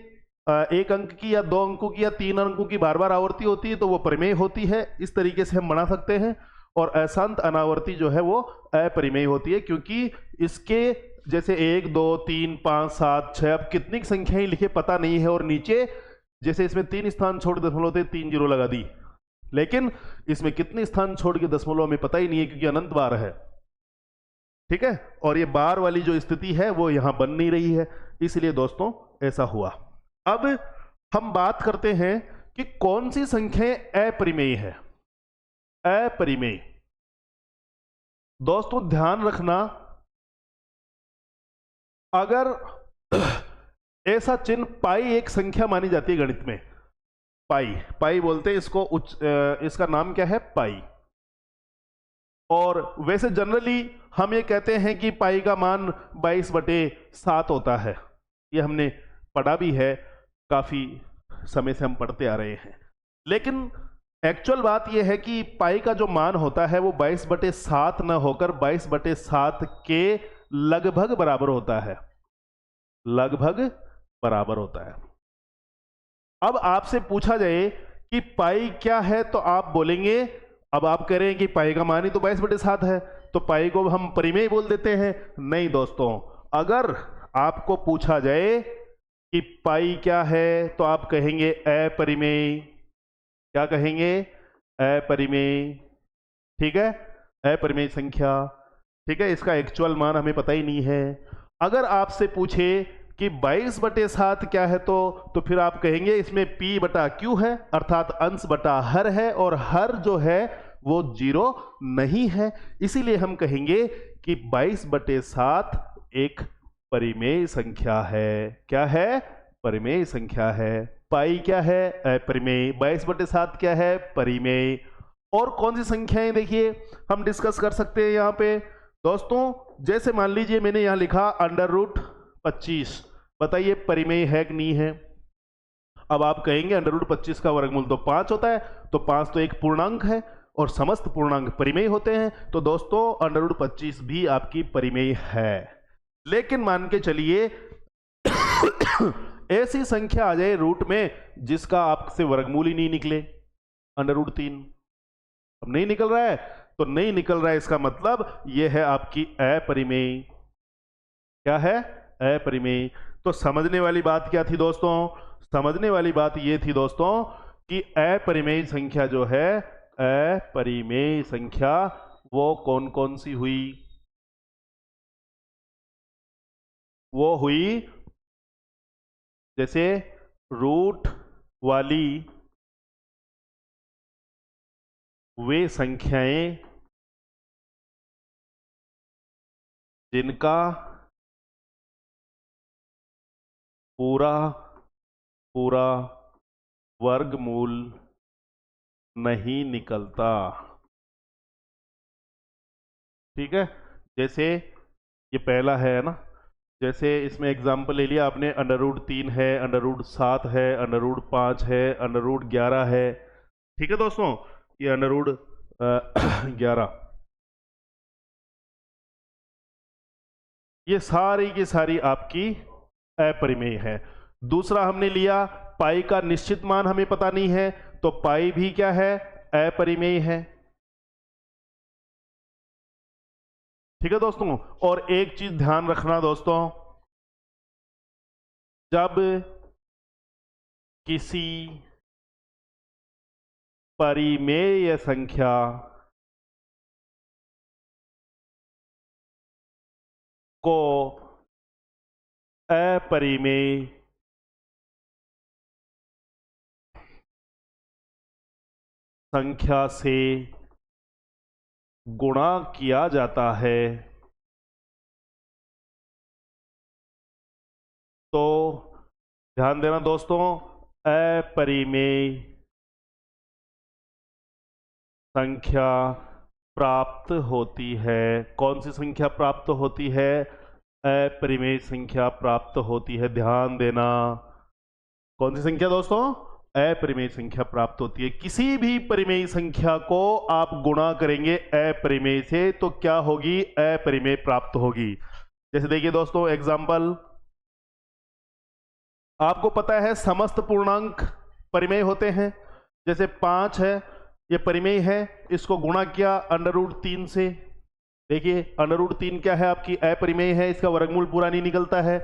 एक अंक की या 2 अंकों की या 3 अंकों की बार बार आवर्ती होती है तो वो परिमेय होती है, इस तरीके से हम बना सकते हैं। और अशांत अनावर्ती जो है वो अपरिमेय होती है, क्योंकि इसके जैसे 1 2 3 5 7 6 अब कितनी संख्याएं लिखे पता नहीं है, और नीचे जैसे इसमें 3 स्थान छोड़ दशमलव थे, 3 जीरो लगा दी, लेकिन इसमें कितने स्थान छोड़ के दशमलव में पता ही नहीं है क्योंकि अनंत बार है। ठीक है, और ये बार वाली जो स्थिति है वो यहां बन नहीं रही है, इसलिए दोस्तों ऐसा हुआ। अब हम बात करते हैं कि कौन सी संख्याएं अपरिमेय है। अपरिमेय दोस्तों ध्यान रखना, अगर ऐसा चिन्ह पाई एक संख्या मानी जाती है गणित में, पाई, पाई बोलते हैं इसको, इसका नाम क्या है? पाई। और वैसे जनरली हम ये कहते हैं कि पाई का मान 22/7 होता है, ये हमने पढ़ा भी है, काफी समय से हम पढ़ते आ रहे हैं। लेकिन एक्चुअल बात यह है कि पाई का जो मान होता है वो 22/7 न होकर 22/7 के लगभग बराबर होता है, लगभग बराबर होता है। अब आपसे पूछा जाए कि पाई क्या है, तो आप बोलेंगे अब आप कह रहे हैं कि पाई का मान ही तो 22/7 है, तो पाई को हम परिमेय बोल देते हैं। नहीं दोस्तों, अगर आपको पूछा जाए कि पाई क्या है तो आप कहेंगे अपरिमेय। क्या कहेंगे? अपरिमेय। ठीक है, अपरिमेय संख्या। ठीक है, इसका एक्चुअल मान हमें पता ही नहीं है। अगर आपसे पूछे कि 22/7 क्या है तो फिर आप कहेंगे इसमें P बटा Q है, अर्थात अंश बटा हर है, और हर जो है वो 0 नहीं है। इसीलिए हम कहेंगे कि 22/7 एक परिमेय संख्या है। क्या है? परिमेय संख्या है। पाई क्या है? अपरिमेय। 22/7 क्या है? परिमेय। और कौन सी संख्याएं देखिए हम डिस्कस कर सकते हैं यहाँ पे दोस्तों। जैसे मान लीजिए मैंने यहाँ लिखा √25, बताइए परिमेय है कि नहीं है? अब आप कहेंगे √25 का वर्गमूल तो 5 होता है, तो 5 तो एक पूर्णांक है और समस्त पूर्णांक परिमेय होते हैं, तो दोस्तों √25 भी आपकी परिमेय है। लेकिन मान के चलिए ऐसी संख्या आ जाए रूट में जिसका आपसे वर्गमूल ही नहीं निकले, √3। अब नहीं निकल रहा है, तो नहीं निकल रहा है इसका मतलब यह है आपकी अपरिमेय। क्या है? अपरिमेय। तो समझने वाली बात क्या थी दोस्तों? समझने वाली बात यह थी दोस्तों कि अपरिमेय संख्या जो है, अपरिमेय संख्या वो कौन कौन सी हुई? वो हुई जैसे रूट वाली वे संख्याएं जिनका पूरा पूरा वर्गमूल नहीं निकलता। ठीक है, जैसे ये पहला है ना, जैसे इसमें एग्जाम्पल ले लिया आपने, √3 है, √7 है, √5 है, √11 है। ठीक है दोस्तों, ये √11, ये सारी की सारी आपकी अपरिमेय है। दूसरा हमने लिया पाई का निश्चित मान हमें पता नहीं है, तो पाई भी क्या है? अपरिमेय है। ठीक है दोस्तों, और एक चीज ध्यान रखना दोस्तों, जब किसी परिमेय संख्या को अपरिमेय संख्या से गुणा किया जाता है तो ध्यान देना दोस्तों, अपरिमेय संख्या प्राप्त होती है। कौन सी संख्या प्राप्त होती है? अपरिमेय संख्या प्राप्त होती है। ध्यान देना, कौन सी संख्या दोस्तों? अपरिमेय संख्या प्राप्त होती है। किसी भी परिमेय संख्या को आप गुणा करेंगे अपरिमेय से तो क्या होगी? अपरिमेय प्राप्त होगी। जैसे देखिए दोस्तों एग्जाम्पल, आपको पता है समस्त पूर्णांक परिमेय होते हैं। जैसे 5 है, ये परिमेय है, इसको गुणा किया √3 से, देखिए √3 क्या है? आपकी अपरिमेय है, इसका वर्गमूल पूरा नहीं निकलता है।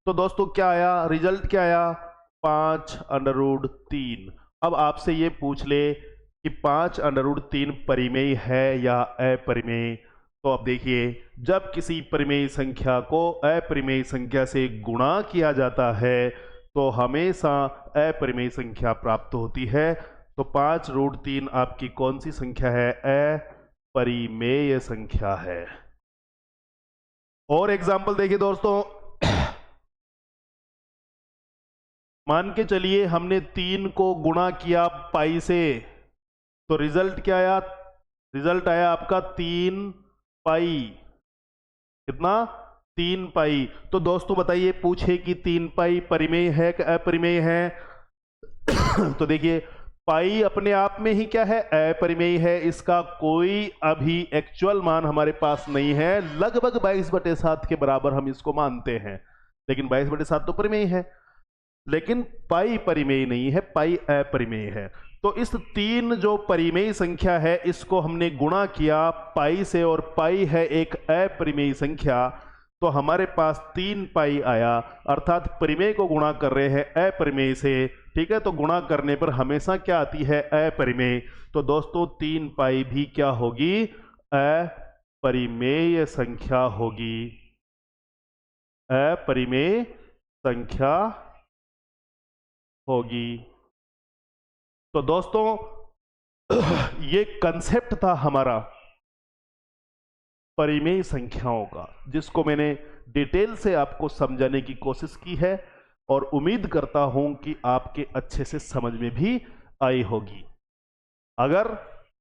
तो दोस्तों क्या आया? रिजल्ट क्या आया? 5√3। अब आपसे ये पूछ ले कि 5√3 परिमेय है या अपरिमेय, तो अब देखिए जब किसी परिमेय संख्या को अपरिमेय संख्या से गुणा किया जाता है तो हमेशा अपरिमेय संख्या प्राप्त होती है। तो 5√3 आपकी कौन सी संख्या है? अपरिमेय संख्या है। और एग्जाम्पल देखिए दोस्तों, मान के चलिए हमने 3 को गुणा किया पाई से, तो रिजल्ट क्या आया? रिजल्ट आया आपका 3 पाई। कितना? 3 पाई। तो दोस्तों बताइए, पूछे कि 3 पाई परिमेय है कि अपरिमेय है? तो देखिए पाई अपने आप में ही क्या है? अपरिमेय है। इसका कोई अभी एक्चुअल मान हमारे पास नहीं है, लगभग 22/7 के बराबर हम इसको मानते हैं, लेकिन 22/7 तो परिमेय है। लेकिन पाई परिमेय नहीं है, पाई अपरिमेय है। तो इस 3 जो परिमेय संख्या है इसको हमने गुणा किया पाई से, और पाई है एक अपरिमेय संख्या, तो हमारे पास 3 पाई आया। अर्थात परिमेय को गुणा कर रहे हैं अपरिमेय से, ठीक है। तो गुणा करने पर हमेशा क्या आती है? अपरिमेय। तो दोस्तों 3 पाई भी क्या होगी? अपरिमेय संख्या होगी, अपरिमेय संख्या होगी। तो दोस्तों ये कंसेप्ट था हमारा परिमेय संख्याओं का, जिसको मैंने डिटेल से आपको समझाने की कोशिश की है, और उम्मीद करता हूं कि आपके अच्छे से समझ में भी आई होगी। अगर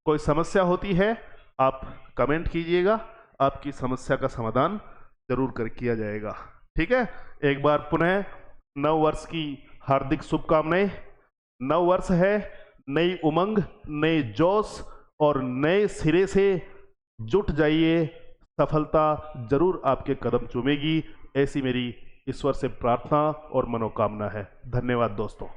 कोई समस्या होती है आप कमेंट कीजिएगा, आपकी समस्या का समाधान जरूर कर किया जाएगा, ठीक है। एक बार पुनः नव वर्ष की हार्दिक शुभकामनाएं। नव वर्ष है, नई उमंग, नए जोश और नए सिरे से जुट जाइए, सफलता जरूर आपके कदम चूमेगी, ऐसी मेरी ईश्वर से प्रार्थना और मनोकामना है। धन्यवाद दोस्तों।